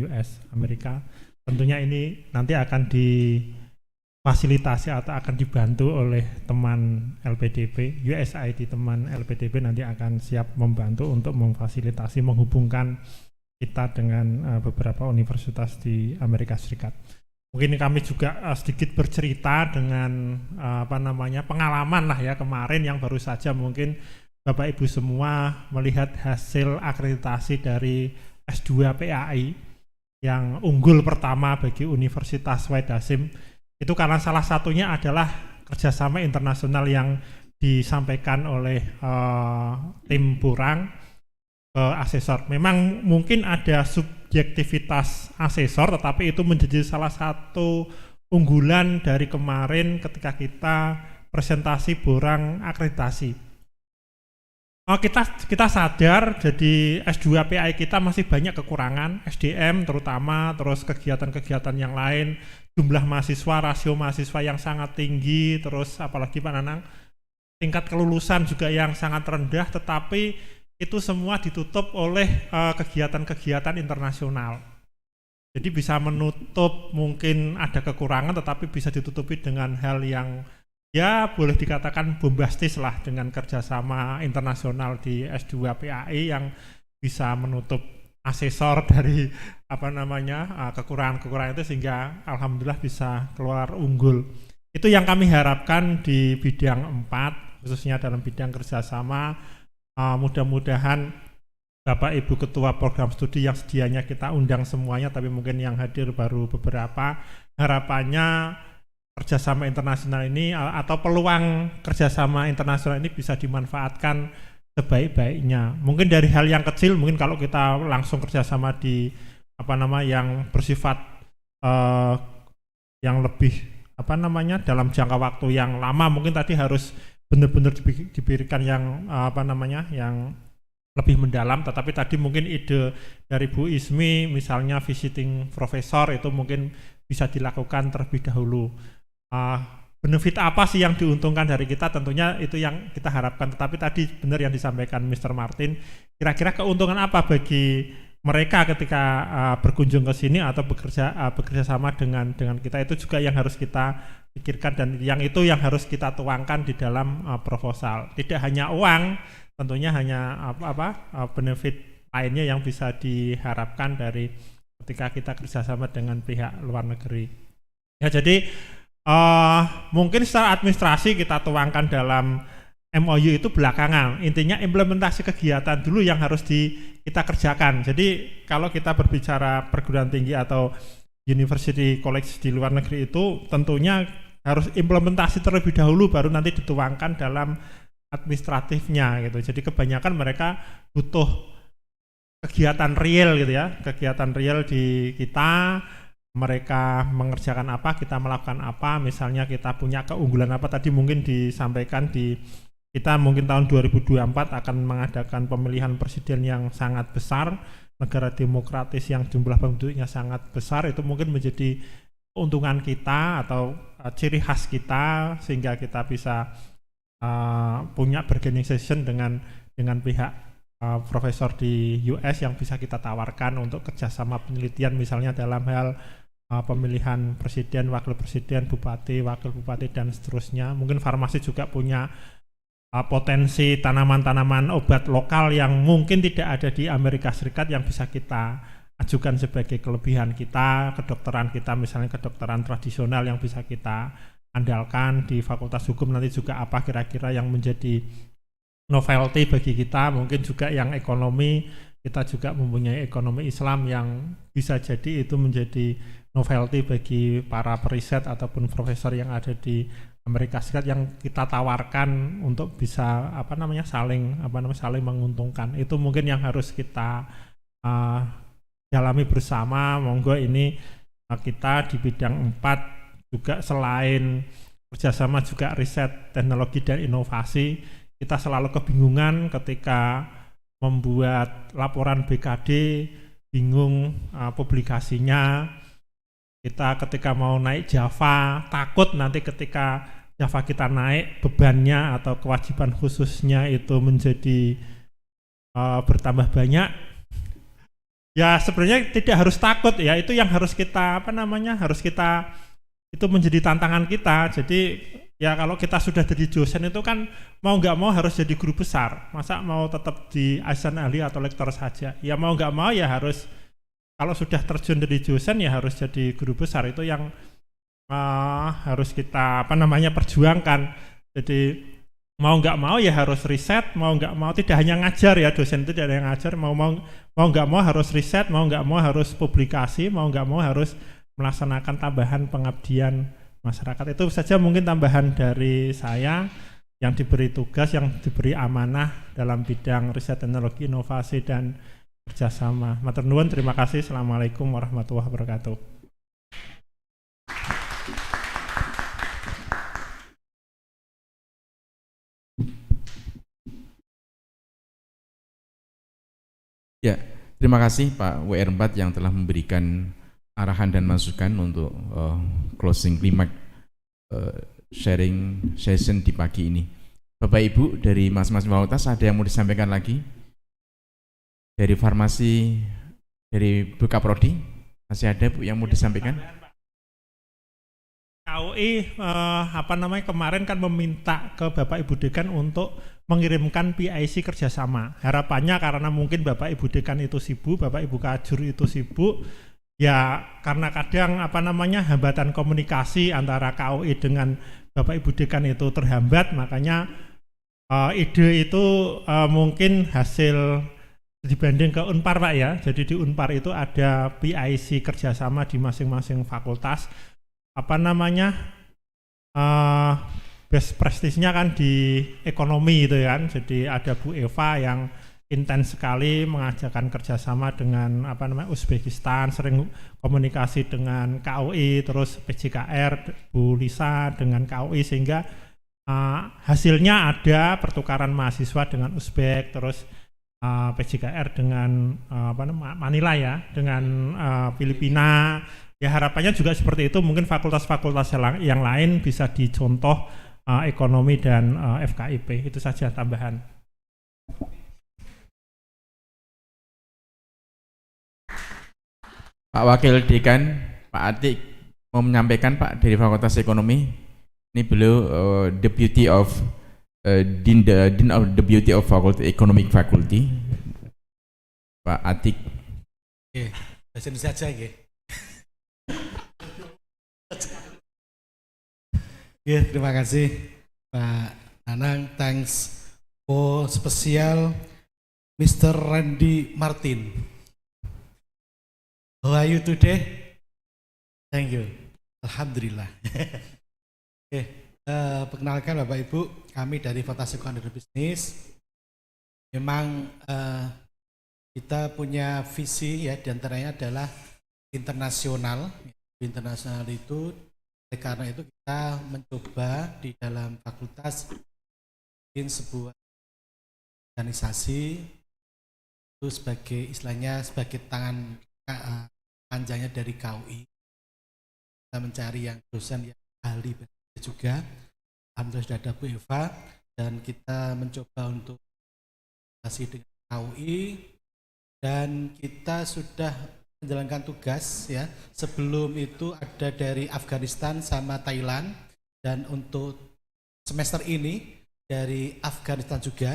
US Amerika. Tentunya ini nanti akan difasilitasi atau akan dibantu oleh teman LPDP, USAID teman LPDP nanti akan siap membantu untuk memfasilitasi, menghubungkan kita dengan beberapa universitas di Amerika Serikat. Mungkin kami juga sedikit bercerita dengan pengalaman lah ya kemarin yang baru saja mungkin Bapak Ibu semua melihat hasil akreditasi dari S2 PAI yang unggul pertama bagi Universitas Wahid Hasyim. Itu karena salah satunya adalah kerjasama internasional yang disampaikan oleh tim Burang ke asesor. Memang mungkin ada subjektivitas asesor, tetapi itu menjadi salah satu unggulan dari kemarin ketika kita presentasi Burang akreditasi. Kita sadar jadi S2 PAI kita masih banyak kekurangan, SDM terutama, terus kegiatan-kegiatan yang lain, jumlah mahasiswa, rasio mahasiswa yang sangat tinggi, terus apalagi Pak Nanang, tingkat kelulusan juga yang sangat rendah, tetapi itu semua ditutup oleh kegiatan-kegiatan internasional. Jadi bisa menutup mungkin ada kekurangan, tetapi bisa ditutupi dengan hal yang ya boleh dikatakan bombastis lah dengan kerjasama internasional di S2 PAI yang bisa menutup asesor dari kekurangan-kekurangan itu sehingga alhamdulillah bisa keluar unggul. Itu yang kami harapkan di bidang 4 khususnya dalam bidang kerjasama. Mudah-mudahan Bapak Ibu Ketua Program Studi yang sedianya kita undang semuanya, tapi mungkin yang hadir baru beberapa. Harapannya kerjasama internasional ini atau peluang kerjasama internasional ini bisa dimanfaatkan sebaik-baiknya. Mungkin dari hal yang kecil, mungkin kalau kita langsung kerjasama di yang bersifat yang lebih dalam jangka waktu yang lama, mungkin tadi harus benar-benar diberikan yang yang lebih mendalam. Tetapi tadi mungkin ide dari Bu Ismi misalnya visiting profesor itu mungkin bisa dilakukan terlebih dahulu. Benefit apa sih yang diuntungkan dari kita, tentunya itu yang kita harapkan. Tetapi tadi benar yang disampaikan Mr. Martin, kira-kira keuntungan apa bagi mereka ketika berkunjung ke sini atau bekerja sama dengan kita, itu juga yang harus kita pikirkan, dan yang itu yang harus kita tuangkan di dalam proposal. Tidak hanya uang, tentunya hanya benefit lainnya yang bisa diharapkan dari ketika kita kerjasama dengan pihak luar negeri. Ya, jadi mungkin secara administrasi kita tuangkan dalam MOU itu belakangan. Intinya implementasi kegiatan dulu yang harus kita kerjakan. Jadi kalau kita berbicara perguruan tinggi atau university college di luar negeri itu tentunya harus implementasi terlebih dahulu, baru nanti dituangkan dalam administratifnya gitu. Jadi kebanyakan mereka butuh kegiatan real gitu ya, kegiatan real di kita, mereka mengerjakan apa, kita melakukan apa, misalnya kita punya keunggulan apa, tadi mungkin disampaikan kita mungkin tahun 2024 akan mengadakan pemilihan presiden yang sangat besar, negara demokratis yang jumlah penduduknya sangat besar, itu mungkin menjadi keuntungan kita atau ciri khas kita, sehingga kita bisa punya bargaining session dengan pihak profesor di US yang bisa kita tawarkan untuk kerjasama penelitian, misalnya dalam hal pemilihan presiden, wakil presiden, bupati, wakil bupati, dan seterusnya. Mungkin farmasi juga punya potensi tanaman-tanaman obat lokal yang mungkin tidak ada di Amerika Serikat yang bisa kita ajukan sebagai kelebihan kita. Kedokteran kita misalnya kedokteran tradisional yang bisa kita andalkan. Di Fakultas Hukum nanti juga apa kira-kira yang menjadi novelty bagi kita. Mungkin juga yang ekonomi, kita juga mempunyai ekonomi Islam yang bisa jadi itu menjadi novelty bagi para periset ataupun profesor yang ada di Amerika Serikat, yang kita tawarkan untuk bisa saling menguntungkan. Itu mungkin yang harus kita dalami bersama. Monggo ini kita di bidang 4 juga selain kerjasama juga riset, teknologi, dan inovasi. Kita selalu kebingungan ketika membuat laporan BKD, bingung publikasinya. Kita ketika mau naik Java, takut nanti ketika Java kita naik, bebannya atau kewajiban khususnya itu menjadi bertambah banyak. Ya sebenarnya tidak harus takut ya, itu yang harus kita itu menjadi tantangan kita. Jadi ya kalau kita sudah jadi dosen itu kan mau nggak mau harus jadi guru besar. Masa mau tetap di asisten ahli atau lektor saja? Ya mau nggak mau ya harus, kalau sudah terjun dari dosen ya harus jadi guru besar. Itu yang harus kita perjuangkan. Jadi mau nggak mau ya harus riset, mau nggak mau tidak hanya ngajar ya, dosen itu tidak ada yang ngajar, mau nggak mau harus riset, mau nggak mau harus publikasi, mau nggak mau harus melaksanakan tambahan pengabdian masyarakat. Itu saja mungkin tambahan dari saya yang diberi tugas, yang diberi amanah dalam bidang riset, teknologi, inovasi, dan kerjasama. Matur nuwun, terima kasih. Assalamualaikum warahmatullahi wabarakatuh. Ya, terima kasih Pak WR4 yang telah memberikan arahan dan masukan untuk closing climax sharing session di pagi ini. Bapak Ibu dari masing-masing fakultas, ada yang mau disampaikan lagi? Dari farmasi, dari Bukaprodi, masih ada Bu yang mau disampaikan? KUI kemarin kan meminta ke Bapak Ibu Dekan untuk mengirimkan PIC kerjasama. Harapannya karena mungkin Bapak Ibu Dekan itu sibuk, Bapak Ibu Kajur itu sibuk, ya karena kadang hambatan komunikasi antara KUI dengan Bapak Ibu Dekan itu terhambat, makanya ide itu mungkin hasil dibanding ke Unpar Pak ya. Jadi di Unpar itu ada PIC kerjasama di masing-masing fakultas. Apa namanya? Best prestisnya kan di ekonomi itu kan. Jadi ada Bu Eva yang intens sekali mengajarkan kerjasama dengan Uzbekistan, sering komunikasi dengan KUI, terus PJKR Bu Lisa dengan KUI, sehingga hasilnya ada pertukaran mahasiswa dengan Uzbek, terus PJKR dengan Manila ya, dengan Filipina. Ya harapannya juga seperti itu, mungkin fakultas-fakultas yang lain bisa dicontoh ekonomi dan FKIP. Itu saja tambahan. Pak Wakil Dekan, Pak Atik mau menyampaikan Pak dari Fakultas Ekonomi. Ini beliau Deputy of Dean of Deputy of Faculty Economic Faculty. Pak Atik. Oke, bahasa Indonesia saja ya. Oke, terima kasih Pak Nanang. Thanks for special Mr. Randy Martin. How are you today? Thank you. Alhamdulillah. Oke, perkenalkan Bapak Ibu, kami dari Fakultas Ekonomi dan Bisnis. Memang kita punya visi ya, diantaranya adalah internasional. Internasional itu, karena itu kita mencoba di dalam fakultas bikin sebuah organisasi itu sebagai istilahnya sebagai tangan panjangnya dari KUI. Kita mencari yang dosen yang ahli juga. Alhamdulillah sudah ada Bu Eva, dan kita mencoba untuk komunikasi dengan KUI, dan kita sudah menjalankan tugas ya. Sebelum itu ada dari Afghanistan sama Thailand, dan untuk semester ini dari Afghanistan juga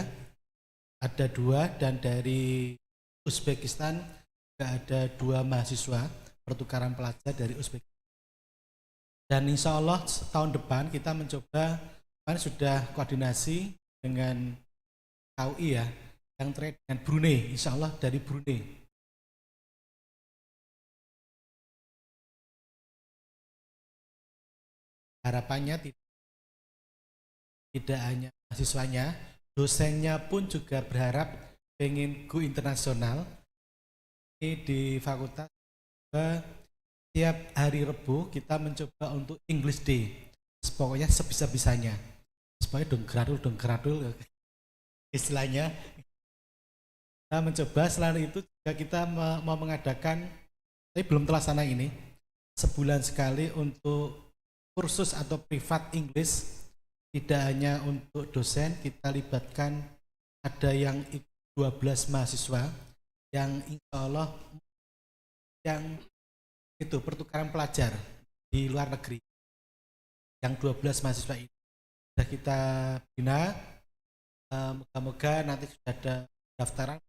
ada 2, dan dari Uzbekistan ada 2 mahasiswa pertukaran pelajar dari Uzbekistan. Dan insya Allah tahun depan kita mencoba, kemarin sudah koordinasi dengan KUI ya, yang terkait dengan Brunei, insya Allah dari Brunei. Harapannya tidak hanya mahasiswanya, dosennya pun juga berharap pengen go internasional. Di fakultas tiap hari Rebu kita mencoba untuk English Day, pokoknya sebisa-bisanya, supaya dong gradul istilahnya. Kita mencoba. Selain itu juga kita mau mengadakan, tapi belum terlaksana ini, sebulan sekali untuk kursus atau privat English. Tidak hanya untuk dosen, kita libatkan ada yang 12 mahasiswa yang insya Allah yang itu pertukaran pelajar di luar negeri. Yang 12 mahasiswa ini sudah kita bina, moga-moga nanti sudah ada daftaran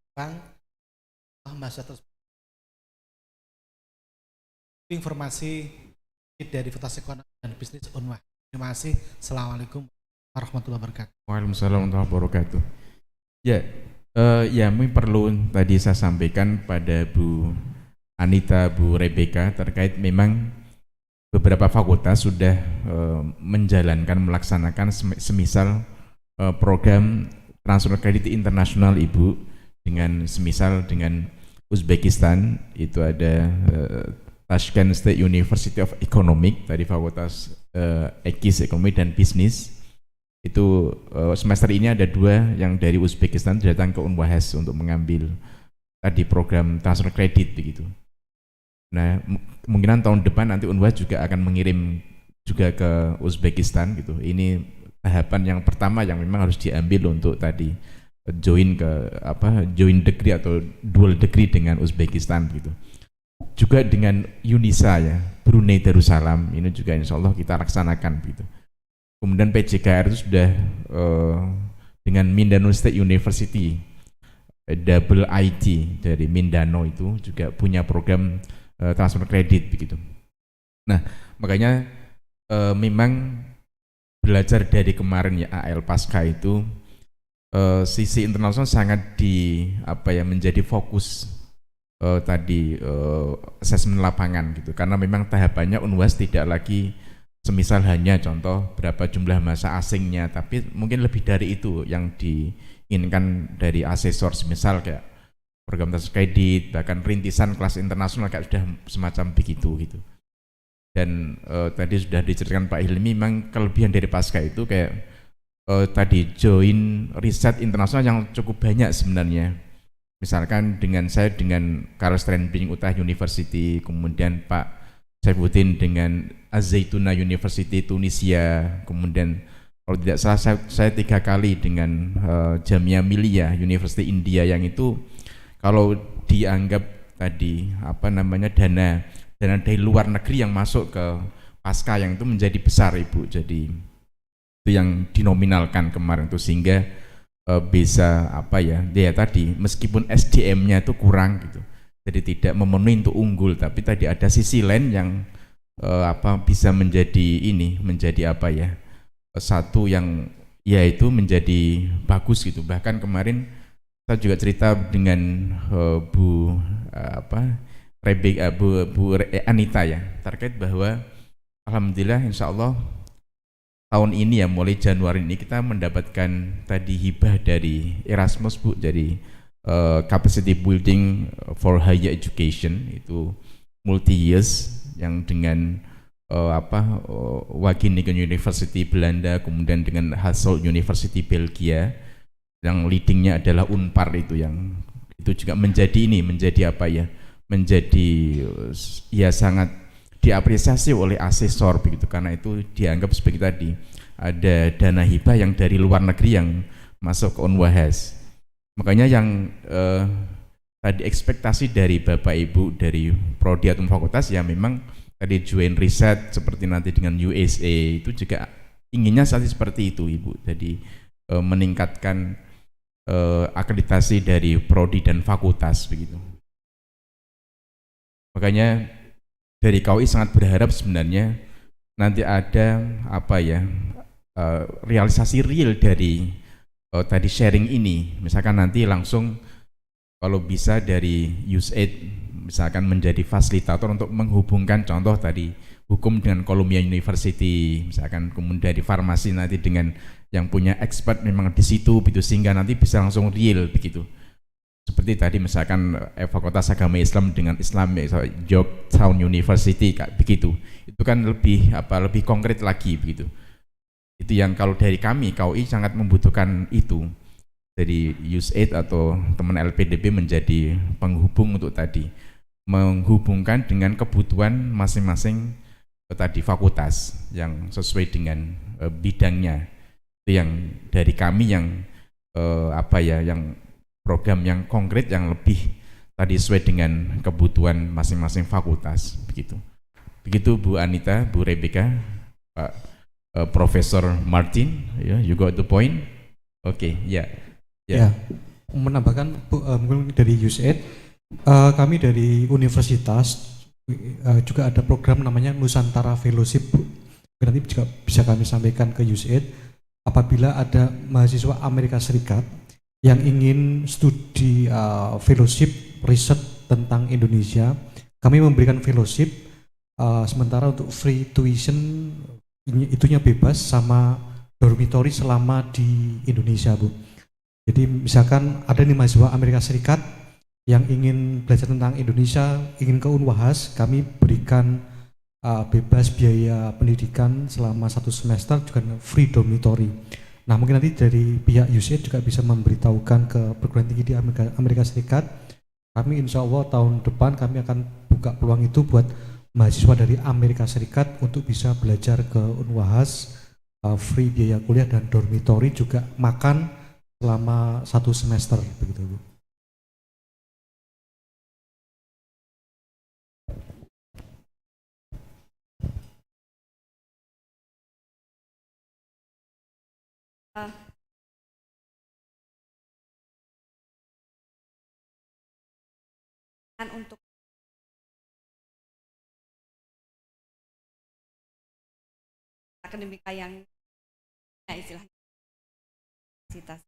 mahasiswa tersebut. Informasi dari Fakultas Ekonomi dan Bisnis Unwahas. Terima kasih. Assalamualaikum warahmatullahi wabarakatuh. Waalaikumsalam warahmatullahi wabarakatuh. Ya, mungkin perlu tadi saya sampaikan pada Bu Anita, Bu Rebecca, terkait memang beberapa fakultas sudah melaksanakan semisal program transfer kredit internasional Ibu, dengan semisal dengan Uzbekistan itu ada Tashkent State University of Economics dari Fakultas Ekis Ekonomi dan Bisnis. Itu semester ini ada 2 yang dari Uzbekistan datang ke Unwahas untuk mengambil tadi program transfer kredit begitu. Nah, kemungkinan tahun depan nanti Unwahas juga akan mengirim juga ke Uzbekistan gitu. Ini tahapan yang pertama yang memang harus diambil untuk tadi join degree atau dual degree dengan Uzbekistan gitu. Juga dengan UNISA ya, Brunei Darussalam, ini juga insya Allah kita laksanakan gitu. Kemudian PJKR itu sudah dengan Mindanao State University, double IT dari Mindanao itu juga punya program transfer kredit begitu. Nah, makanya memang belajar dari kemarin ya AL Pasca itu sisi internasional sangat menjadi fokus asesmen lapangan gitu, karena memang tahapannya Unwahas tidak lagi semisal hanya contoh berapa jumlah masa asingnya, tapi mungkin lebih dari itu yang diinginkan dari asesor, misal kayak program tax kredit, bahkan rintisan kelas internasional kayak sudah semacam begitu gitu. Dan tadi sudah diceritakan Pak Hilmi, memang kelebihan dari pasca itu kayak tadi join riset internasional yang cukup banyak sebenarnya. Misalkan saya dengan Karl Strenbring Utah University, kemudian Pak Saifuddin dengan Az-Zaituna University Tunisia, kemudian kalau tidak salah saya 3 kali dengan Jamia Millia University India, yang itu kalau dianggap tadi dana dari luar negeri yang masuk ke pasca yang itu menjadi besar Ibu. Jadi itu yang dinominalkan kemarin itu, sehingga bisa tadi meskipun SDM-nya itu kurang gitu, jadi tidak memenuhi untuk unggul, tapi tadi ada sisi lain yang bisa menjadi satu yang yaitu menjadi bagus gitu. Bahkan kemarin saya juga cerita dengan Bu Anita ya, terkait bahwa alhamdulillah insya Allah tahun ini ya, mulai Januari ini kita mendapatkan tadi hibah dari Erasmus Bu, dari capacity building for higher education, itu multi years yang dengan Wageningen University Belanda, kemudian dengan Hasselt University Belgia, yang leadingnya adalah Unpar, itu yang itu juga menjadi sangat diapresiasi oleh asesor begitu, karena itu dianggap sebagai tadi ada dana hibah yang dari luar negeri yang masuk ke Unwahas. Makanya yang tadi ekspektasi dari Bapak Ibu dari prodi atau fakultas ya, memang tadi join riset seperti nanti dengan USA itu juga inginnya seperti itu Ibu. Jadi meningkatkan akreditasi dari prodi dan fakultas begitu. Makanya dari KUI sangat berharap sebenarnya nanti ada realisasi real dari tadi sharing ini. Misalkan nanti langsung kalau bisa dari USAID misalkan menjadi fasilitator untuk menghubungkan contoh tadi hukum dengan Columbia University, misalkan kemudian dari farmasi nanti dengan yang punya expert memang di situ begitu, sehingga nanti bisa langsung real begitu. Seperti tadi misalkan Fakultas Agama Islam dengan Georgetown University kayak begitu. Itu kan lebih konkret lagi begitu. Itu yang kalau dari kami KUI sangat membutuhkan itu. Dari USAID atau teman LPDB menjadi penghubung untuk tadi menghubungkan dengan kebutuhan masing-masing tadi fakultas yang sesuai dengan bidangnya. Itu yang dari kami yang yang program yang konkret yang lebih tadi sesuai dengan kebutuhan masing-masing fakultas begitu. Begitu Bu Anita, Bu Rebecca, Pak Profesor Martin, ya, you got the point. Oke, ya. Ya, menambahkan mungkin dari USAID, kami dari Universitas juga ada program namanya Nusantara Fellowship. Nanti juga bisa kami sampaikan ke USAID apabila ada mahasiswa Amerika Serikat yang ingin studi fellowship riset tentang Indonesia, kami memberikan fellowship sementara untuk free tuition itunya bebas sama dormitory selama di Indonesia Bu. Jadi misalkan ada nih mahasiswa Amerika Serikat yang ingin belajar tentang Indonesia, ingin ke Unwahas, kami berikan bebas biaya pendidikan selama 1 semester juga free dormitory. Nah mungkin nanti dari pihak USAID juga bisa memberitahukan ke perguruan tinggi di Amerika Serikat. Kami insya Allah tahun depan kami akan buka peluang itu buat mahasiswa dari Amerika Serikat untuk bisa belajar ke Unwahas, free biaya kuliah dan dormitory juga makan selama 1 semester begitu Bu. Untuk akademika yang istilahnya universitas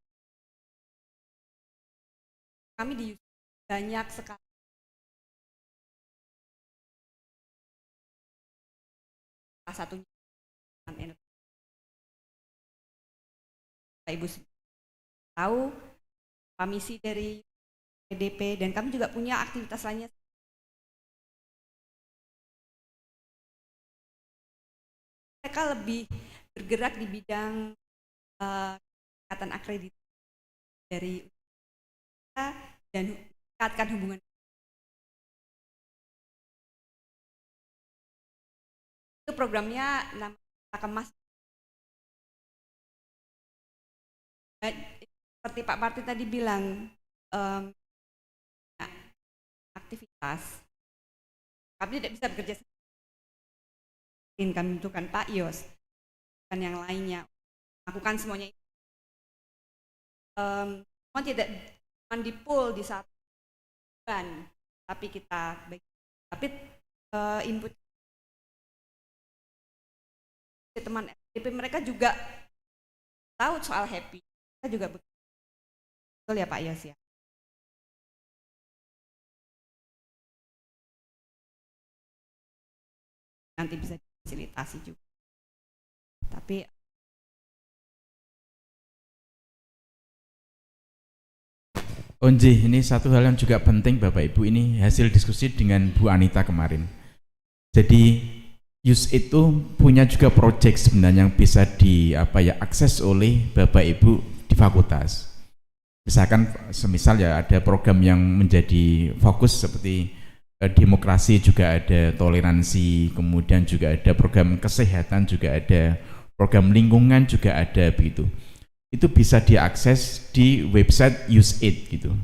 kami di banyak sekali salah satunya Ibu tahu misi dari PDP, dan kami juga punya aktivitas lainnya. Mereka lebih bergerak di bidang ikatan akreditasi dari kita dan meningkatkan hubungan. Itu programnya namanya Kemas. Seperti Pak Martin tadi bilang, aktivitas kami tidak bisa bekerja sendiri, kami butuhkan Pak Yos dan yang lainnya lakukan semuanya. Semua tidak dipul di satu ban, tapi kita input teman FDP mereka juga tahu soal happy, kita juga betul ya Pak Yos ya. Nanti bisa difasilitasi juga. Tapi Onji, ini satu hal yang juga penting Bapak Ibu, ini hasil diskusi dengan Bu Anita kemarin. Jadi USAID itu punya juga proyek sebenarnya yang bisa akses oleh Bapak Ibu di fakultas. Misalkan semisal ya ada program yang menjadi fokus seperti demokrasi, juga ada toleransi, kemudian juga ada program kesehatan, juga ada program lingkungan, juga ada begitu. Itu bisa diakses di website USAID gitu.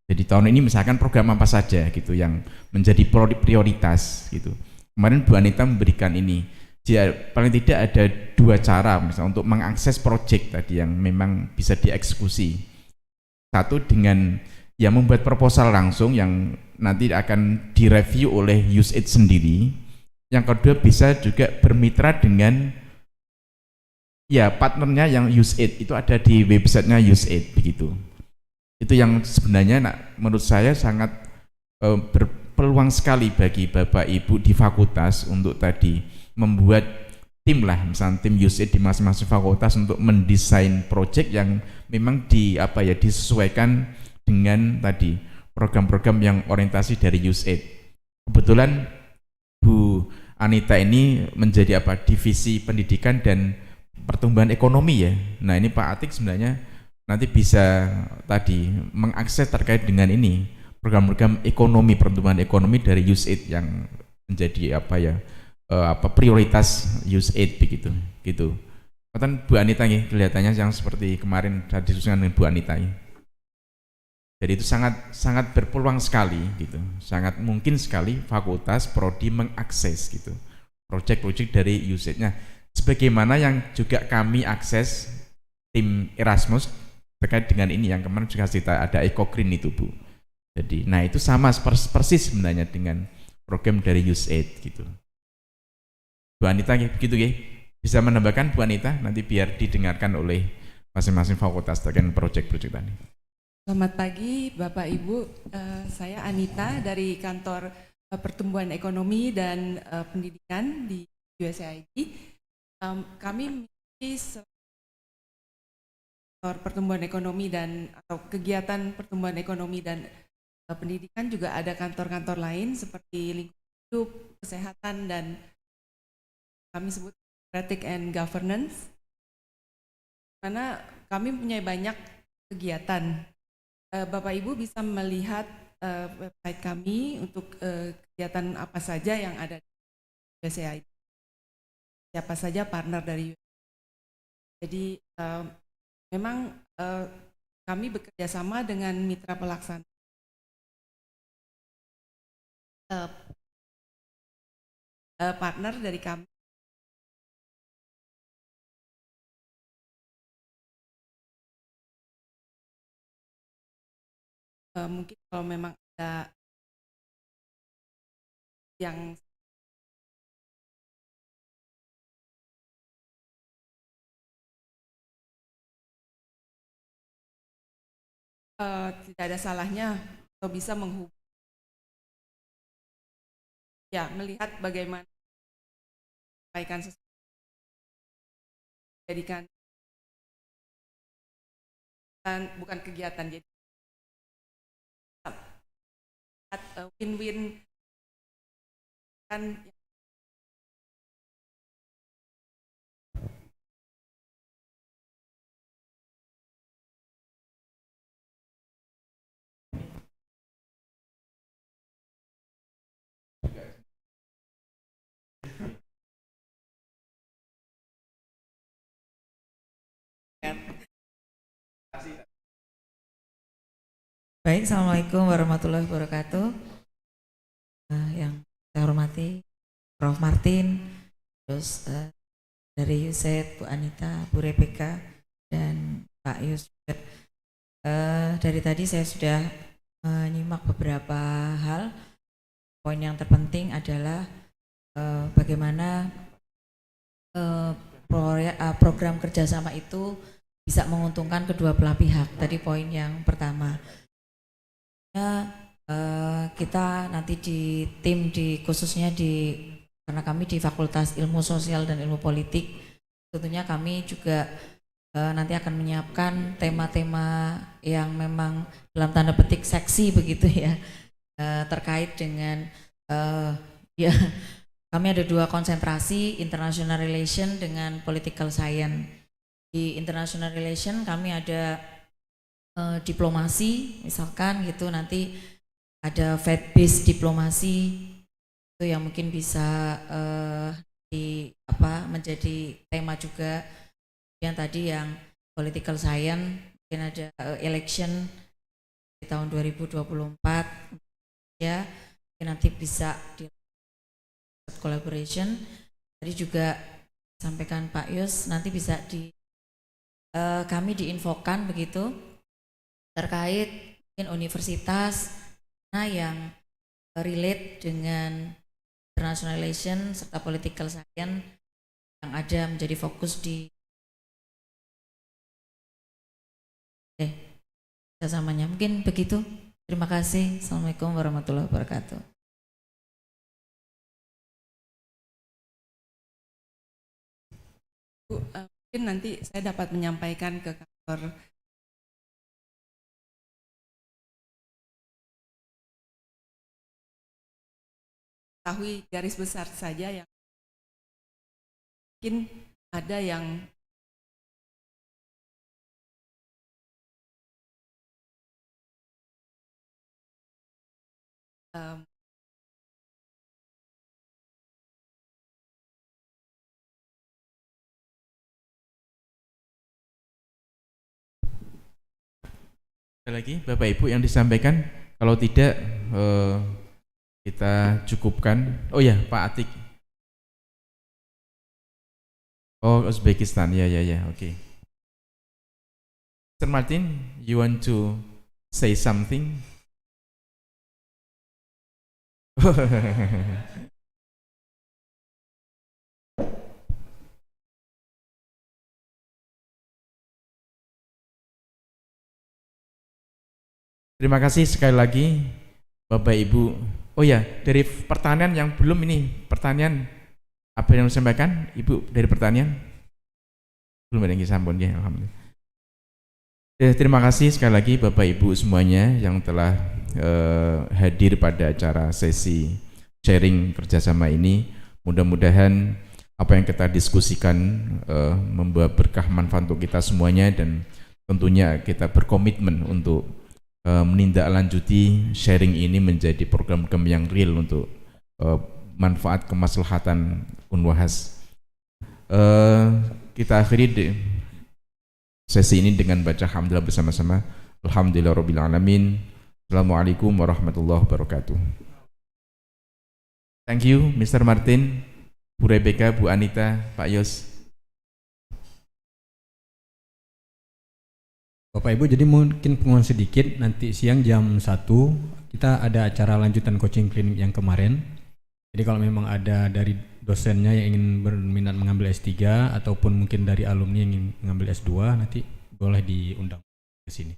Jadi tahun ini misalkan program apa saja gitu yang menjadi prioritas gitu. Kemarin Bu Anita memberikan ini. Jadi paling tidak ada 2 cara misalnya untuk mengakses proyek tadi yang memang bisa dieksekusi. Satu dengan membuat proposal langsung yang nanti akan direview oleh USAID sendiri. Yang kedua bisa juga bermitra dengan partnernya yang USAID, itu ada di websitenya USAID begitu. Itu yang sebenarnya menurut saya sangat berpeluang sekali bagi Bapak Ibu di fakultas untuk tadi membuat tim lah, misalnya tim USAID di masing-masing fakultas untuk mendesain proyek yang memang disesuaikan dengan tadi program-program yang orientasi dari USAID. Kebetulan Bu Anita ini menjadi divisi pendidikan dan pertumbuhan ekonomi ya. Nah ini Pak Atik sebenarnya nanti bisa tadi mengakses terkait dengan ini program-program ekonomi, pertumbuhan ekonomi dari USAID yang menjadi prioritas USAID begitu. Gitu. Kan Bu Anita nih kelihatannya yang seperti kemarin saya diskusikan dengan Bu Anita nih. Jadi itu sangat berpeluang sekali gitu, sangat mungkin sekali fakultas prodi mengakses gitu proyek-proyek dari USAID-nya, sebagaimana yang juga kami akses tim Erasmus terkait dengan ini yang kemarin juga kita ada Eco Green itu Bu. Jadi, nah itu sama persis sebenarnya dengan program dari USAID gitu. Bu Anita begitu ya, bisa menambahkan Bu Anita nanti biar didengarkan oleh masing-masing fakultas terkait proyek-proyek tadi. Selamat pagi Bapak Ibu, saya Anita dari kantor pertumbuhan ekonomi dan pendidikan di USAID. Kami memiliki sektor pertumbuhan ekonomi dan atau kegiatan pertumbuhan ekonomi dan pendidikan, juga ada kantor-kantor lain seperti lingkungan hidup, kesehatan, dan kami sebut democratic and governance, karena kami punya banyak kegiatan. Bapak Ibu bisa melihat website kami untuk kegiatan apa saja yang ada di USAID, siapa saja partner dari USAID. Jadi memang kami bekerja sama dengan mitra pelaksana partner dari kami. Mungkin kalau memang ada yang tidak ada salahnya atau bisa melihat bagaimana sampaikan sesuatu, jadikan bukan kegiatan, jadi win-win kan. Baik, Assalamualaikum warahmatullahi wabarakatuh. Yang saya hormati Prof. Martin, terus dari USAID, Bu Anita, Bu Rebecca, dan Pak Yus. Dari tadi saya sudah menyimak beberapa hal. Poin yang terpenting adalah bagaimana program kerjasama itu bisa menguntungkan kedua belah pihak. Tadi poin yang pertama. Kita nanti di tim khususnya karena kami di Fakultas Ilmu Sosial dan Ilmu Politik, tentunya kami juga nanti akan menyiapkan tema-tema yang memang dalam tanda petik seksi begitu ya, terkait dengan ya kami ada 2 konsentrasi, International Relation dengan Political Science. Di International Relation kami ada diplomasi misalkan gitu, nanti ada faith-based diplomasi itu yang mungkin bisa menjadi tema juga. Yang tadi yang political science mungkin ada election di tahun 2024 ya, mungkin nanti bisa di collaboration. Tadi juga sampaikan Pak Yus, nanti bisa kami diinfokan begitu terkait mungkin universitas yang relate dengan international relation serta political science yang ada menjadi fokus di kerjasamanya. Mungkin begitu. Terima kasih. Assalamualaikum warahmatullahi wabarakatuh. Bu, mungkin nanti saya dapat menyampaikan ke kantor tahui garis besar saja yang mungkin ada yang ada lagi Bapak Ibu yang disampaikan? Kalau tidak kita cukupkan. Oh ya, Pak Atik. Oh, Uzbekistan. Ya, oke. Okay. Mr. Martin, you want to say something? Terima kasih sekali lagi Bapak Ibu. Oh ya, dari pertanyaan yang belum ini, pertanyaan apa yang disampaikan Ibu dari pertanyaan? Belum ada yang disampaikan ya, alhamdulillah. Terima kasih sekali lagi Bapak Ibu semuanya yang telah hadir pada acara sesi sharing kerjasama ini. Mudah-mudahan apa yang kita diskusikan membawa berkah manfaat untuk kita semuanya, dan tentunya kita berkomitmen untuk menindaklanjuti sharing ini menjadi program-program yang real untuk manfaat kemaslahatan Unwahas. Kita akhiri sesi ini dengan baca hamdalah bersama-sama. Alhamdulillahirabbil alamin. Assalamualaikum warahmatullahi wabarakatuh. Thank you Mr. Martin, Bu Rebecca, Bu Anita, Pak Yos. Bapak Ibu, jadi mungkin pengumuman sedikit, nanti siang jam 1 kita ada acara lanjutan coaching klinik yang kemarin. Jadi kalau memang ada dari dosennya yang ingin berminat mengambil S3 ataupun mungkin dari alumni yang ingin mengambil S2, nanti boleh diundang ke sini.